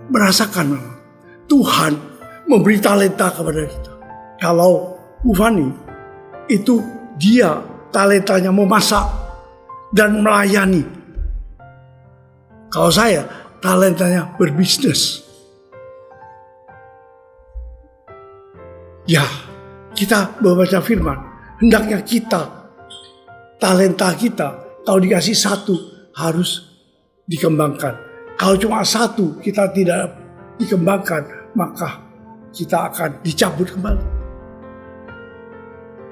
merasakan Tuhan memberi talenta kepada kita. Kalau Bu Fani itu dia talentanya memasak dan melayani. Kalau saya talentanya berbisnis. Ya, kita membaca firman, hendaknya kita, talenta kita, kalau dikasih satu harus dikembangkan. Kalau cuma satu kita tidak dikembangkan, maka kita akan dicabut kembali.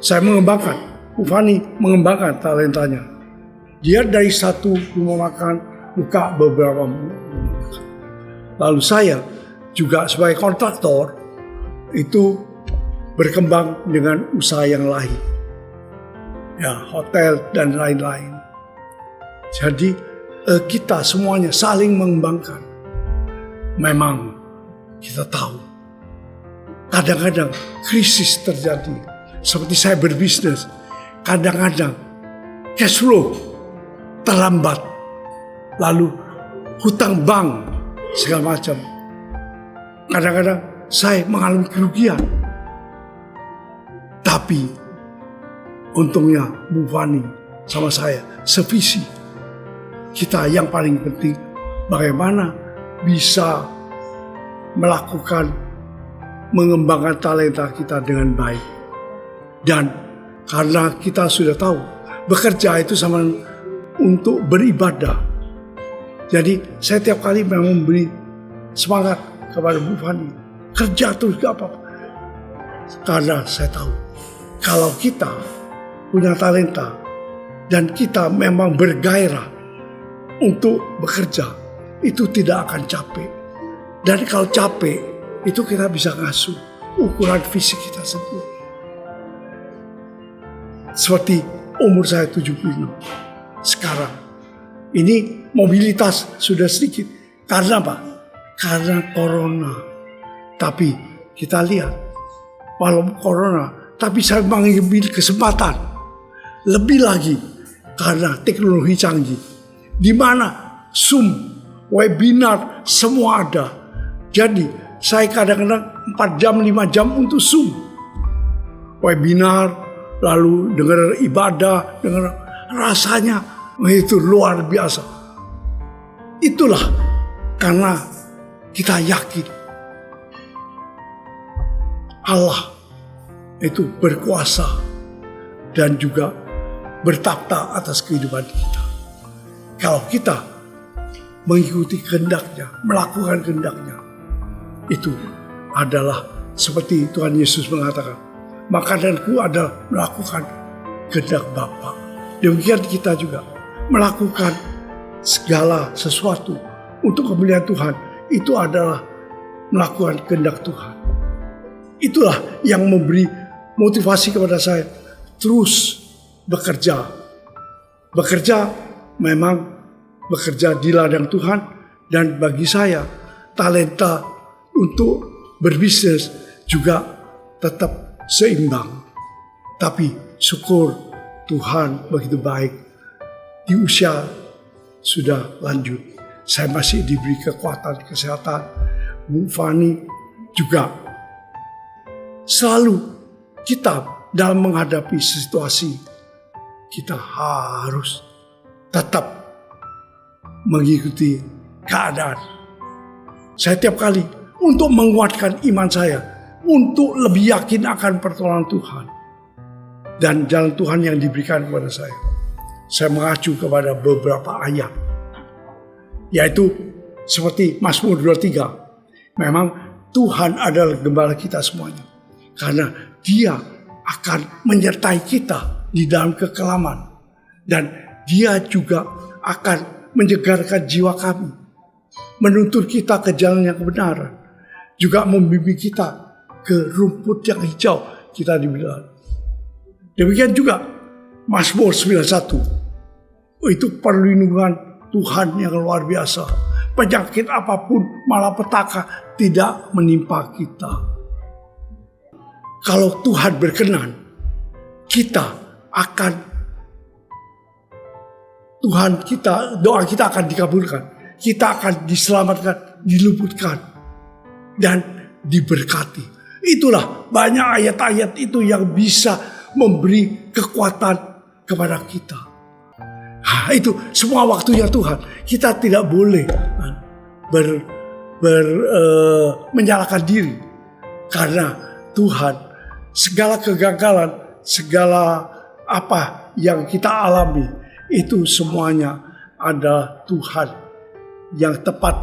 Saya mengembangkan, Bu Fani mengembangkan talentanya. Dia dari satu rumah makan buka beberapa rumah makan. Lalu saya juga sebagai kontraktor itu berkembang dengan usaha yang lain. Ya, hotel dan lain-lain. Jadi kita semuanya saling mengembangkan. Memang kita tahu kadang-kadang krisis terjadi. Seperti saya berbisnis, kadang-kadang cash flow terlambat. Lalu hutang bank segala macam. Kadang-kadang saya mengalami kerugian. Tapi untungnya Bu Fani sama saya sevisi. Kita yang paling penting bagaimana bisa melakukan mengembangkan talenta kita dengan baik. Dan karena kita sudah tahu bekerja itu sama untuk beribadah. Jadi saya tiap kali memang memberi semangat kepada Bu Fani. Kerja terus gak apa-apa. Karena saya tahu kalau kita punya talenta dan kita memang bergairah untuk bekerja, itu tidak akan capek. Dan kalau capek, itu kita bisa ngasuh ukuran fisik kita sendiri. Seperti umur saya 76 sekarang. Ini mobilitas sudah sedikit. Karena apa? Karena corona. Tapi kita lihat, walau corona, tapi saya mengambil kesempatan lebih lagi karena teknologi canggih, di mana Zoom, webinar semua ada. Jadi saya kadang-kadang 4 jam, 5 jam untuk Zoom, webinar, lalu dengar ibadah, dengar rasanya itu luar biasa. Itulah karena kita yakin Allah itu berkuasa dan juga bertakhta atas kehidupan kita. Kalau kita mengikuti kehendaknya, melakukan kehendaknya, itu adalah seperti Tuhan Yesus mengatakan, makananku adalah melakukan kehendak Bapa. Demikian kita juga melakukan segala sesuatu untuk kemuliaan Tuhan. Itu adalah melakukan kehendak Tuhan. Itulah yang memberi motivasi kepada saya terus bekerja. Bekerja memang bekerja di ladang Tuhan, dan bagi saya talenta untuk berbisnis juga tetap seimbang. Tapi syukur Tuhan begitu baik. Di usia sudah lanjut, saya masih diberi kekuatan kesehatan. Bu Fani juga selalu kita dalam menghadapi situasi, kita harus tetap mengikuti keadaan. Saya tiap kali untuk menguatkan iman saya, untuk lebih yakin akan pertolongan Tuhan dan jalan Tuhan yang diberikan kepada saya mengacu kepada beberapa ayat, yaitu seperti Mazmur 23. Memang Tuhan adalah gembala kita semuanya, karena Dia akan menyertai kita di dalam kekelaman, dan Dia juga akan menyegarkan jiwa kami, menuntun kita ke jalan yang kebenaran, juga membimbing kita ke rumput yang hijau, kita dibilang. Demikian juga Mazmur 91. Itu perlindungan Tuhan yang luar biasa. Penyakit apapun, malapetaka tidak menimpa kita. Kalau Tuhan berkenan, doa kita akan dikabulkan. kita akan diselamatkan, diluputkan, dan diberkati. Itulah banyak ayat-ayat itu yang bisa memberi kekuatan kepada kita. Itu semua waktunya Tuhan. Kita tidak boleh menyalahkan diri, karena Tuhan segala kegagalan, segala apa yang kita alami itu semuanya adalah Tuhan yang tepat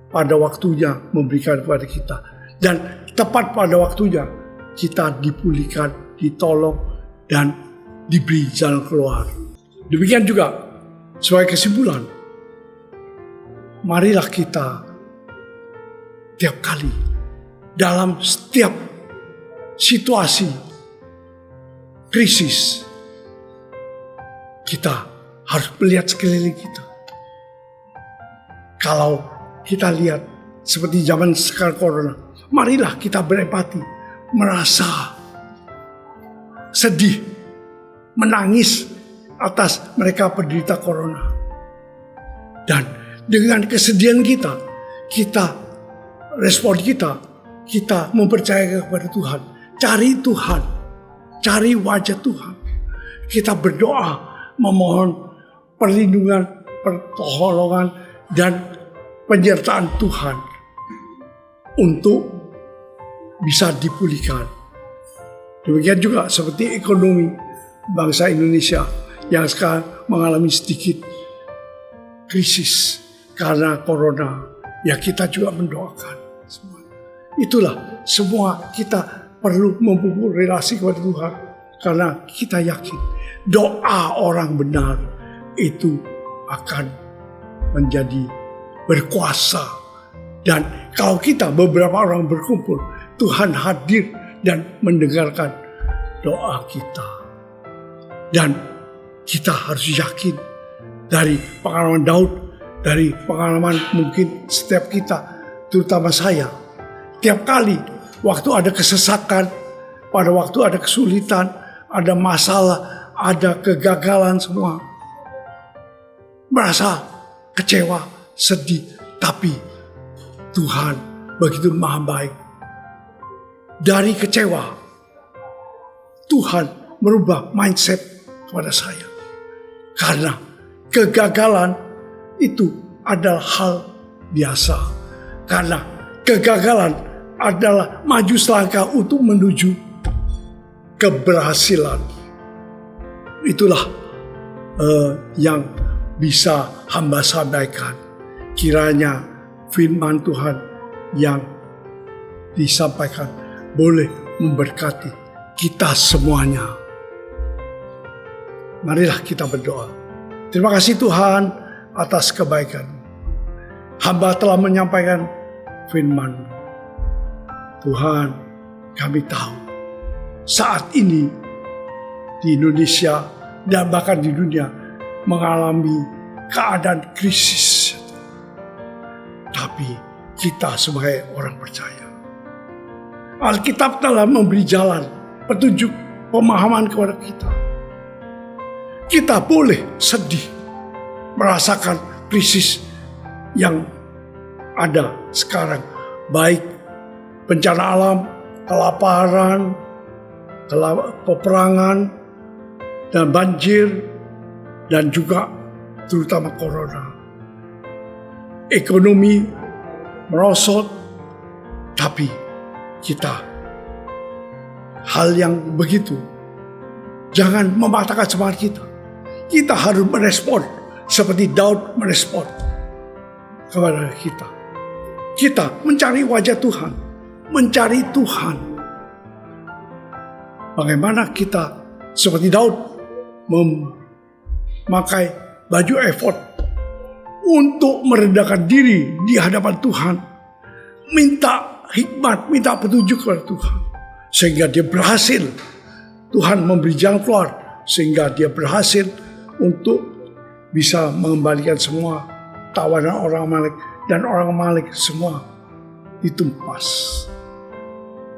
pada waktunya memberikan kepada kita. Dan tepat pada waktunya kita dipulihkan, ditolong, dan diberi jalan keluar. Demikian juga sebagai kesimpulan, marilah kita tiap kali dalam setiap situasi krisis, kita harus melihat sekeliling kita. Kalau kita lihat seperti zaman sekarang corona, marilah kita berempati, merasa sedih, menangis atas mereka penderita corona. Dan dengan kesedihan kita respon kita mempercayakan kepada Tuhan. Cari Tuhan, cari wajah Tuhan. Kita berdoa, memohon perlindungan, pertolongan, dan penyertaan Tuhan untuk bisa dipulihkan. Demikian juga seperti ekonomi bangsa Indonesia yang sekarang mengalami sedikit krisis karena corona. Ya, kita juga mendoakan semua. Itulah semua kita perlu membangun relasi kepada Tuhan, karena kita yakin doa orang benar itu akan menjadi berkuasa. Dan kalau kita beberapa orang berkumpul, Tuhan hadir dan mendengarkan doa kita. Dan kita harus yakin dari pengalaman Daud, dari pengalaman mungkin setiap kita, terutama saya, tiap kali waktu ada kesesakan, pada waktu ada kesulitan, ada masalah, ada kegagalan semua, merasa kecewa, sedih, tapi Tuhan begitu maha baik. Dari kecewa, Tuhan merubah mindset kepada saya. Karena kegagalan itu adalah hal biasa. Karena kegagalan adalah maju selangkah untuk menuju keberhasilan. Itulah yang bisa hamba sampaikan. Kiranya firman Tuhan yang disampaikan boleh memberkati kita semuanya. Marilah kita berdoa. Terima kasih Tuhan atas kebaikan. Hamba telah menyampaikan firman. Tuhan, kami tahu saat ini di Indonesia dan bahkan di dunia mengalami keadaan krisis. Tapi kita sebagai orang percaya, Alkitab telah memberi jalan, petunjuk, pemahaman kepada kita. Kita boleh sedih, merasakan krisis yang ada sekarang, baik bencana alam, kelaparan, peperangan, dan banjir, dan juga terutama corona. Ekonomi merosot, tapi kita hal yang begitu jangan mematahkan semangat kita. Kita harus merespon seperti Daud merespon kepada kita. Kita mencari wajah Tuhan, mencari Tuhan. Bagaimana kita seperti Daud memakai baju efod untuk merendahkan diri di hadapan Tuhan, minta hikmat, minta petunjuk kepada Tuhan, sehingga dia berhasil. Tuhan memberi jalan keluar sehingga dia berhasil untuk bisa mengembalikan semua tawanan orang Amalek, dan orang Amalek semua ditumpas.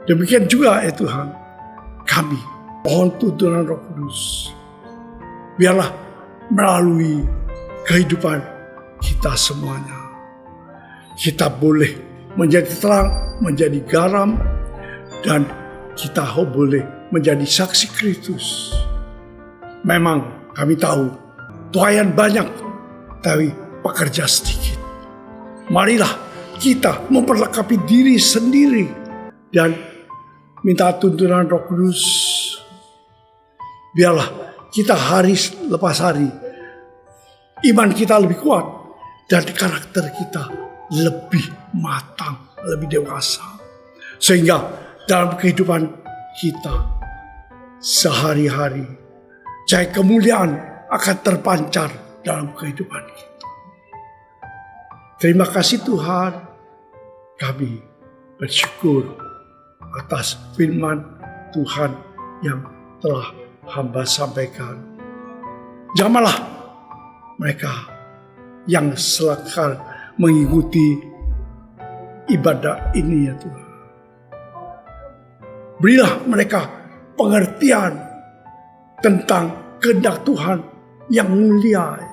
Demikian juga ya Tuhan, kami mohon tuntunan Roh Kudus, biarlah melalui kehidupan kita semuanya kita boleh menjadi terang, menjadi garam, dan kita boleh menjadi saksi Kristus. Memang kami tahu tuayan banyak, tapi pekerja sedikit. Marilah kita memperlengkapi diri sendiri dan minta tuntunan Roh Kudus. Biarlah kita hari lepas hari iman kita lebih kuat dan karakter kita lebih matang, lebih dewasa. Sehingga dalam kehidupan kita sehari-hari cahaya kemuliaan akan terpancar dalam kehidupan kita. Terima kasih Tuhan, kami bersyukur atas firman Tuhan yang telah hamba sampaikan. Jamahlah mereka yang selakar mengikuti ibadah ini ya Tuhan. Berilah mereka pengertian tentang kehendak Tuhan yang mulia.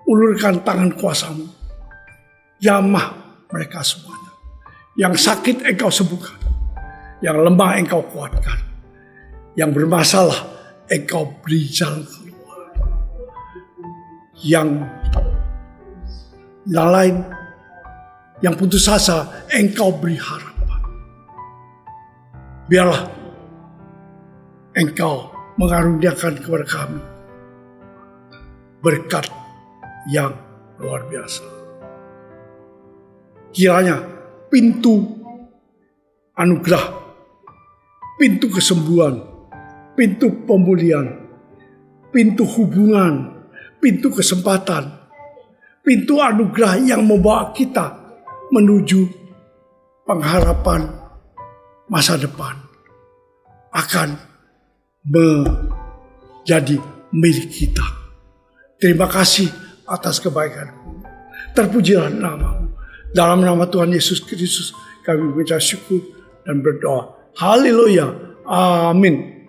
Ulurkan tangan kuasa-Mu, jamah mereka semuanya. Yang sakit Engkau sembuhkan, yang lemah Engkau kuatkan, yang bermasalah Engkau beri jalan keluar, yang lain, yang putus asa Engkau beri harapan. Biarlah Engkau mengaruniakan kepada kami berkat yang luar biasa. Kiranya pintu anugerah, pintu kesembuhan, pintu pemulihan, pintu hubungan, pintu kesempatan, pintu anugerah yang membawa kita menuju pengharapan masa depan akan menjadi milik kita. Terima kasih atas kebaikan-Mu. Terpujilah nama-Mu. Dalam nama Tuhan Yesus Kristus kami mengucap syukur dan berdoa. Haleluya. Amin.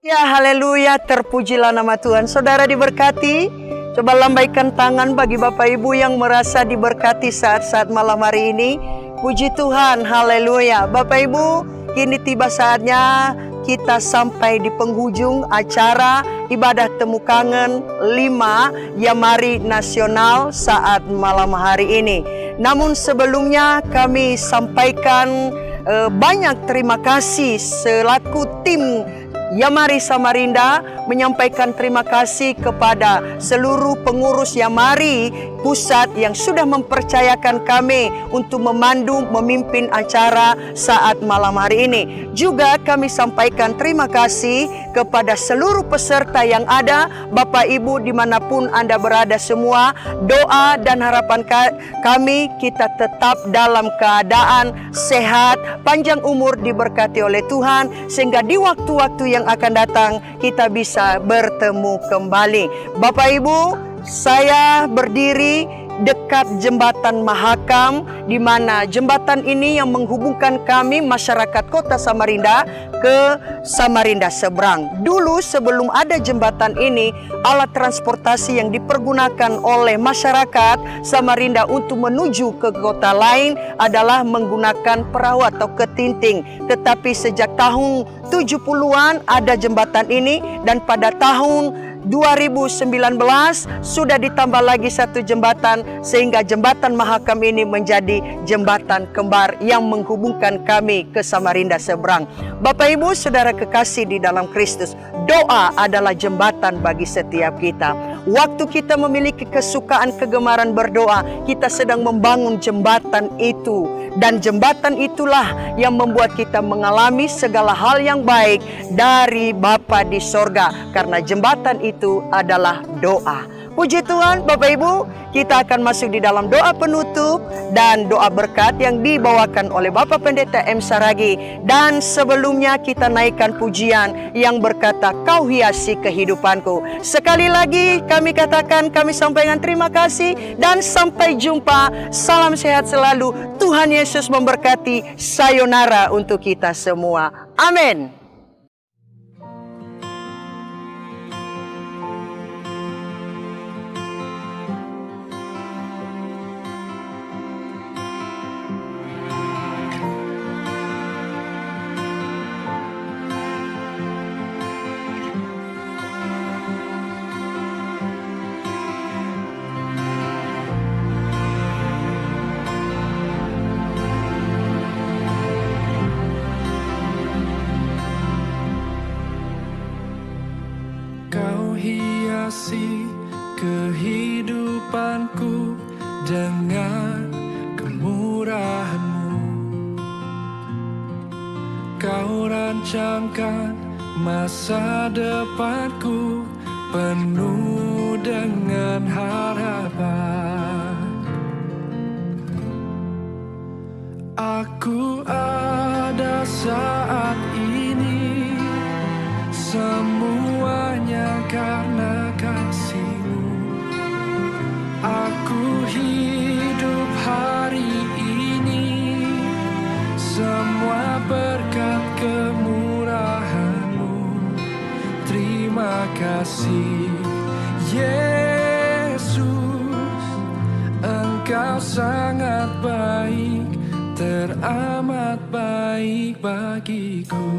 Ya haleluya, terpujilah nama Tuhan. Saudara diberkati. Coba lambaikan tangan bagi Bapak Ibu yang merasa diberkati saat-saat malam hari ini. Puji Tuhan, haleluya. Bapak Ibu, kini tiba saatnya kita sampai di penghujung acara ibadah temu kangen 5 Yamari Nasional saat malam hari ini. Namun sebelumnya kami sampaikan banyak terima kasih selaku tim Yamari Samarinda menyampaikan terima kasih kepada seluruh pengurus Yamari pusat yang sudah mempercayakan kami untuk memandu memimpin acara saat malam hari ini. Juga kami sampaikan terima kasih kepada seluruh peserta yang ada, Bapak Ibu dimanapun Anda berada semua. Doa dan harapan kami kita tetap dalam keadaan sehat, panjang umur, diberkati oleh Tuhan, sehingga di waktu-waktu yang akan datang kita bisa bertemu kembali. Bapak Ibu, saya berdiri dekat jembatan Mahakam, di mana jembatan ini yang menghubungkan kami masyarakat kota Samarinda ke Samarinda seberang. Dulu sebelum ada jembatan ini, alat transportasi yang dipergunakan oleh masyarakat Samarinda untuk menuju ke kota lain adalah menggunakan perahu atau ketinting. Tetapi sejak tahun 70-an ada jembatan ini, dan pada tahun 2019 sudah ditambah lagi satu jembatan, sehingga jembatan Mahakam ini menjadi jembatan kembar yang menghubungkan kami ke Samarinda seberang. Bapak Ibu saudara kekasih di dalam Kristus, doa adalah jembatan bagi setiap kita. Waktu kita memiliki kesukaan kegemaran berdoa, kita sedang membangun jembatan itu, dan jembatan itulah yang membuat kita mengalami segala hal yang baik dari Bapa di sorga, karena jembatan itu adalah doa. Puji Tuhan, Bapak Ibu, kita akan masuk di dalam doa penutup dan doa berkat yang dibawakan oleh Bapak Pendeta M. Saragi. Dan sebelumnya kita naikkan pujian yang berkata, Kau hiasi kehidupanku. Sekali lagi kami katakan, kami sampaikan terima kasih dan sampai jumpa. Salam sehat selalu. Tuhan Yesus memberkati. Sayonara untuk kita semua. Amin. hiasi kehidupanku dengan kemurahan-Mu. Kau rancangkan masa depanku penuh dengan harapan. Aku ada saat ini, semuanya karena kasih-Mu. Aku hidup hari ini, semua berkat kemurahan-Mu. Terima kasih Yesus, Engkau sangat baik, teramat baik bagiku.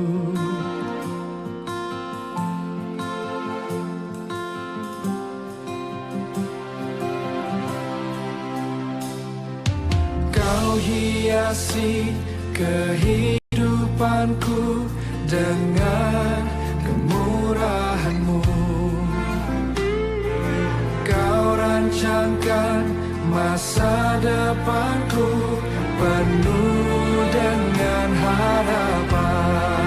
Kau hiasi kehidupanku dengan kemurahan-Mu. Kau rancangkan masa depanku penuh dengan harapan.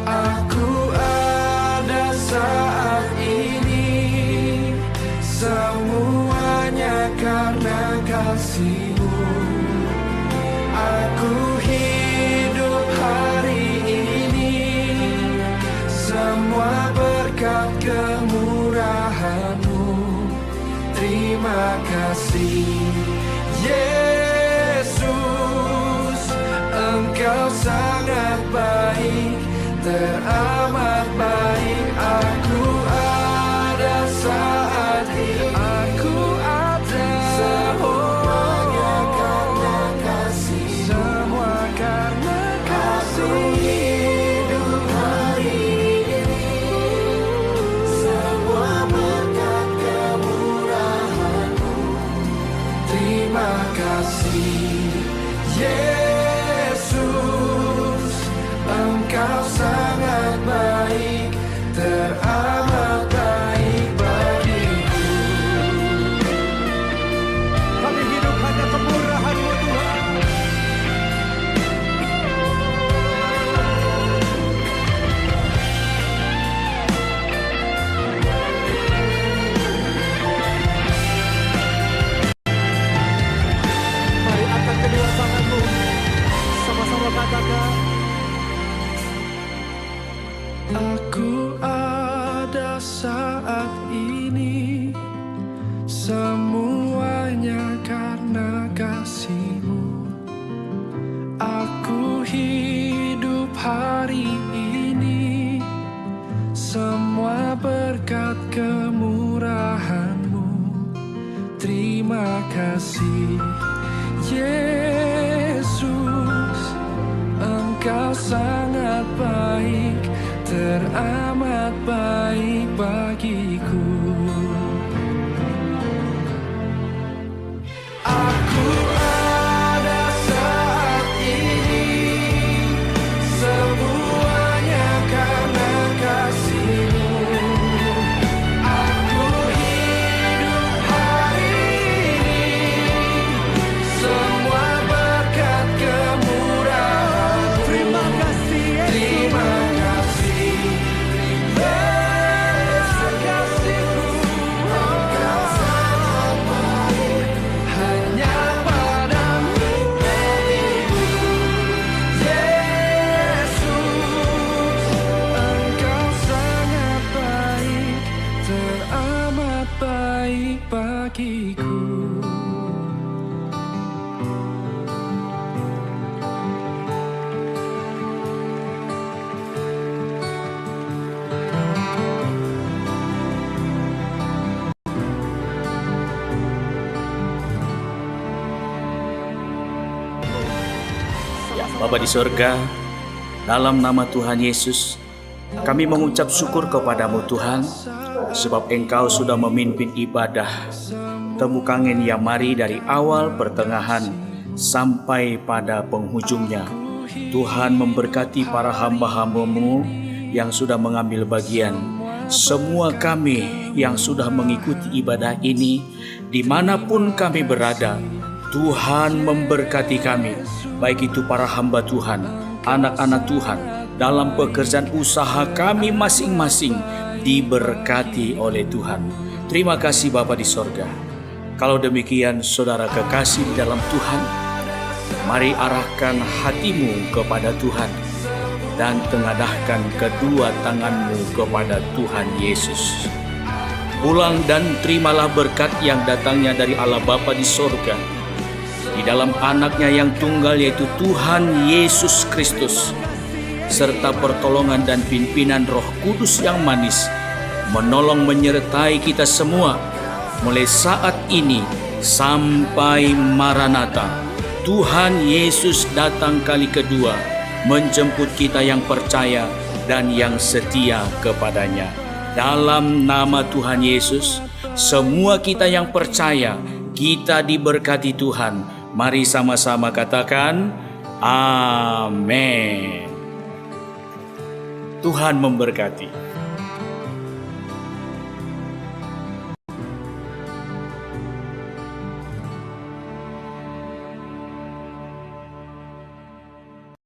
Aku ada saat ini, semuanya karena kasih-Mu. Aku hidup hari ini, semua berkat kemurahan-Mu. Terima kasih Yesus, Engkau sangat baik, teramat baik. Aku ada saat ini, aku ada, semuanya karena kasih, semua karena kasih. Aku hidup hari ini, semua berkat kemurahan-Mu. Terima kasih Yesus, Engkau sangat baik, teramat baik bagiku. Kami hidup hanya kemurahan-Mu Tuhan. Mari angkat kedua tanganmu, sama-sama katakan. Aku ada saat ini, semuanya karena kasih-Mu. Aku hidup hari ini, semua berkat kemurahan-Mu. Terima kasih Yesus, Engkau sangat baik, teramat baik bagiku. Aku ada saat ini, semuanya karena kasih-Mu. Aku hidup hari ini, semua berkat kemurahan-Mu. Terima kasih Yesus. Terima kasih baik bagiku. Bapa di sorga, dalam nama Tuhan Yesus, kami mengucap syukur kepadamu Tuhan, sebab Engkau sudah memimpin ibadah Temu Kangen Yamari dari awal pertengahan sampai pada penghujungnya. Tuhan memberkati para hamba-hamba-Mu yang sudah mengambil bagian, semua kami yang sudah mengikuti ibadah ini, dimanapun kami berada. Tuhan memberkati kami, baik itu para hamba Tuhan, anak-anak Tuhan, dalam pekerjaan usaha kami masing-masing diberkati oleh Tuhan. Terima kasih Bapa di sorga. Kalau demikian saudara kekasih di dalam Tuhan, mari arahkan hatimu kepada Tuhan dan tengadahkan kedua tanganmu kepada Tuhan Yesus. Pulang dan terimalah berkat yang datangnya dari Allah Bapa di sorga, di dalam anaknya yang tunggal yaitu Tuhan Yesus Kristus, serta pertolongan dan pimpinan Roh Kudus yang manis, menolong menyertai kita semua, mulai saat ini sampai Maranatha. Tuhan Yesus datang kali kedua, menjemput kita yang percaya dan yang setia kepadanya. Dalam nama Tuhan Yesus, semua kita yang percaya, kita diberkati Tuhan. Mari sama-sama katakan, amin. Tuhan memberkati.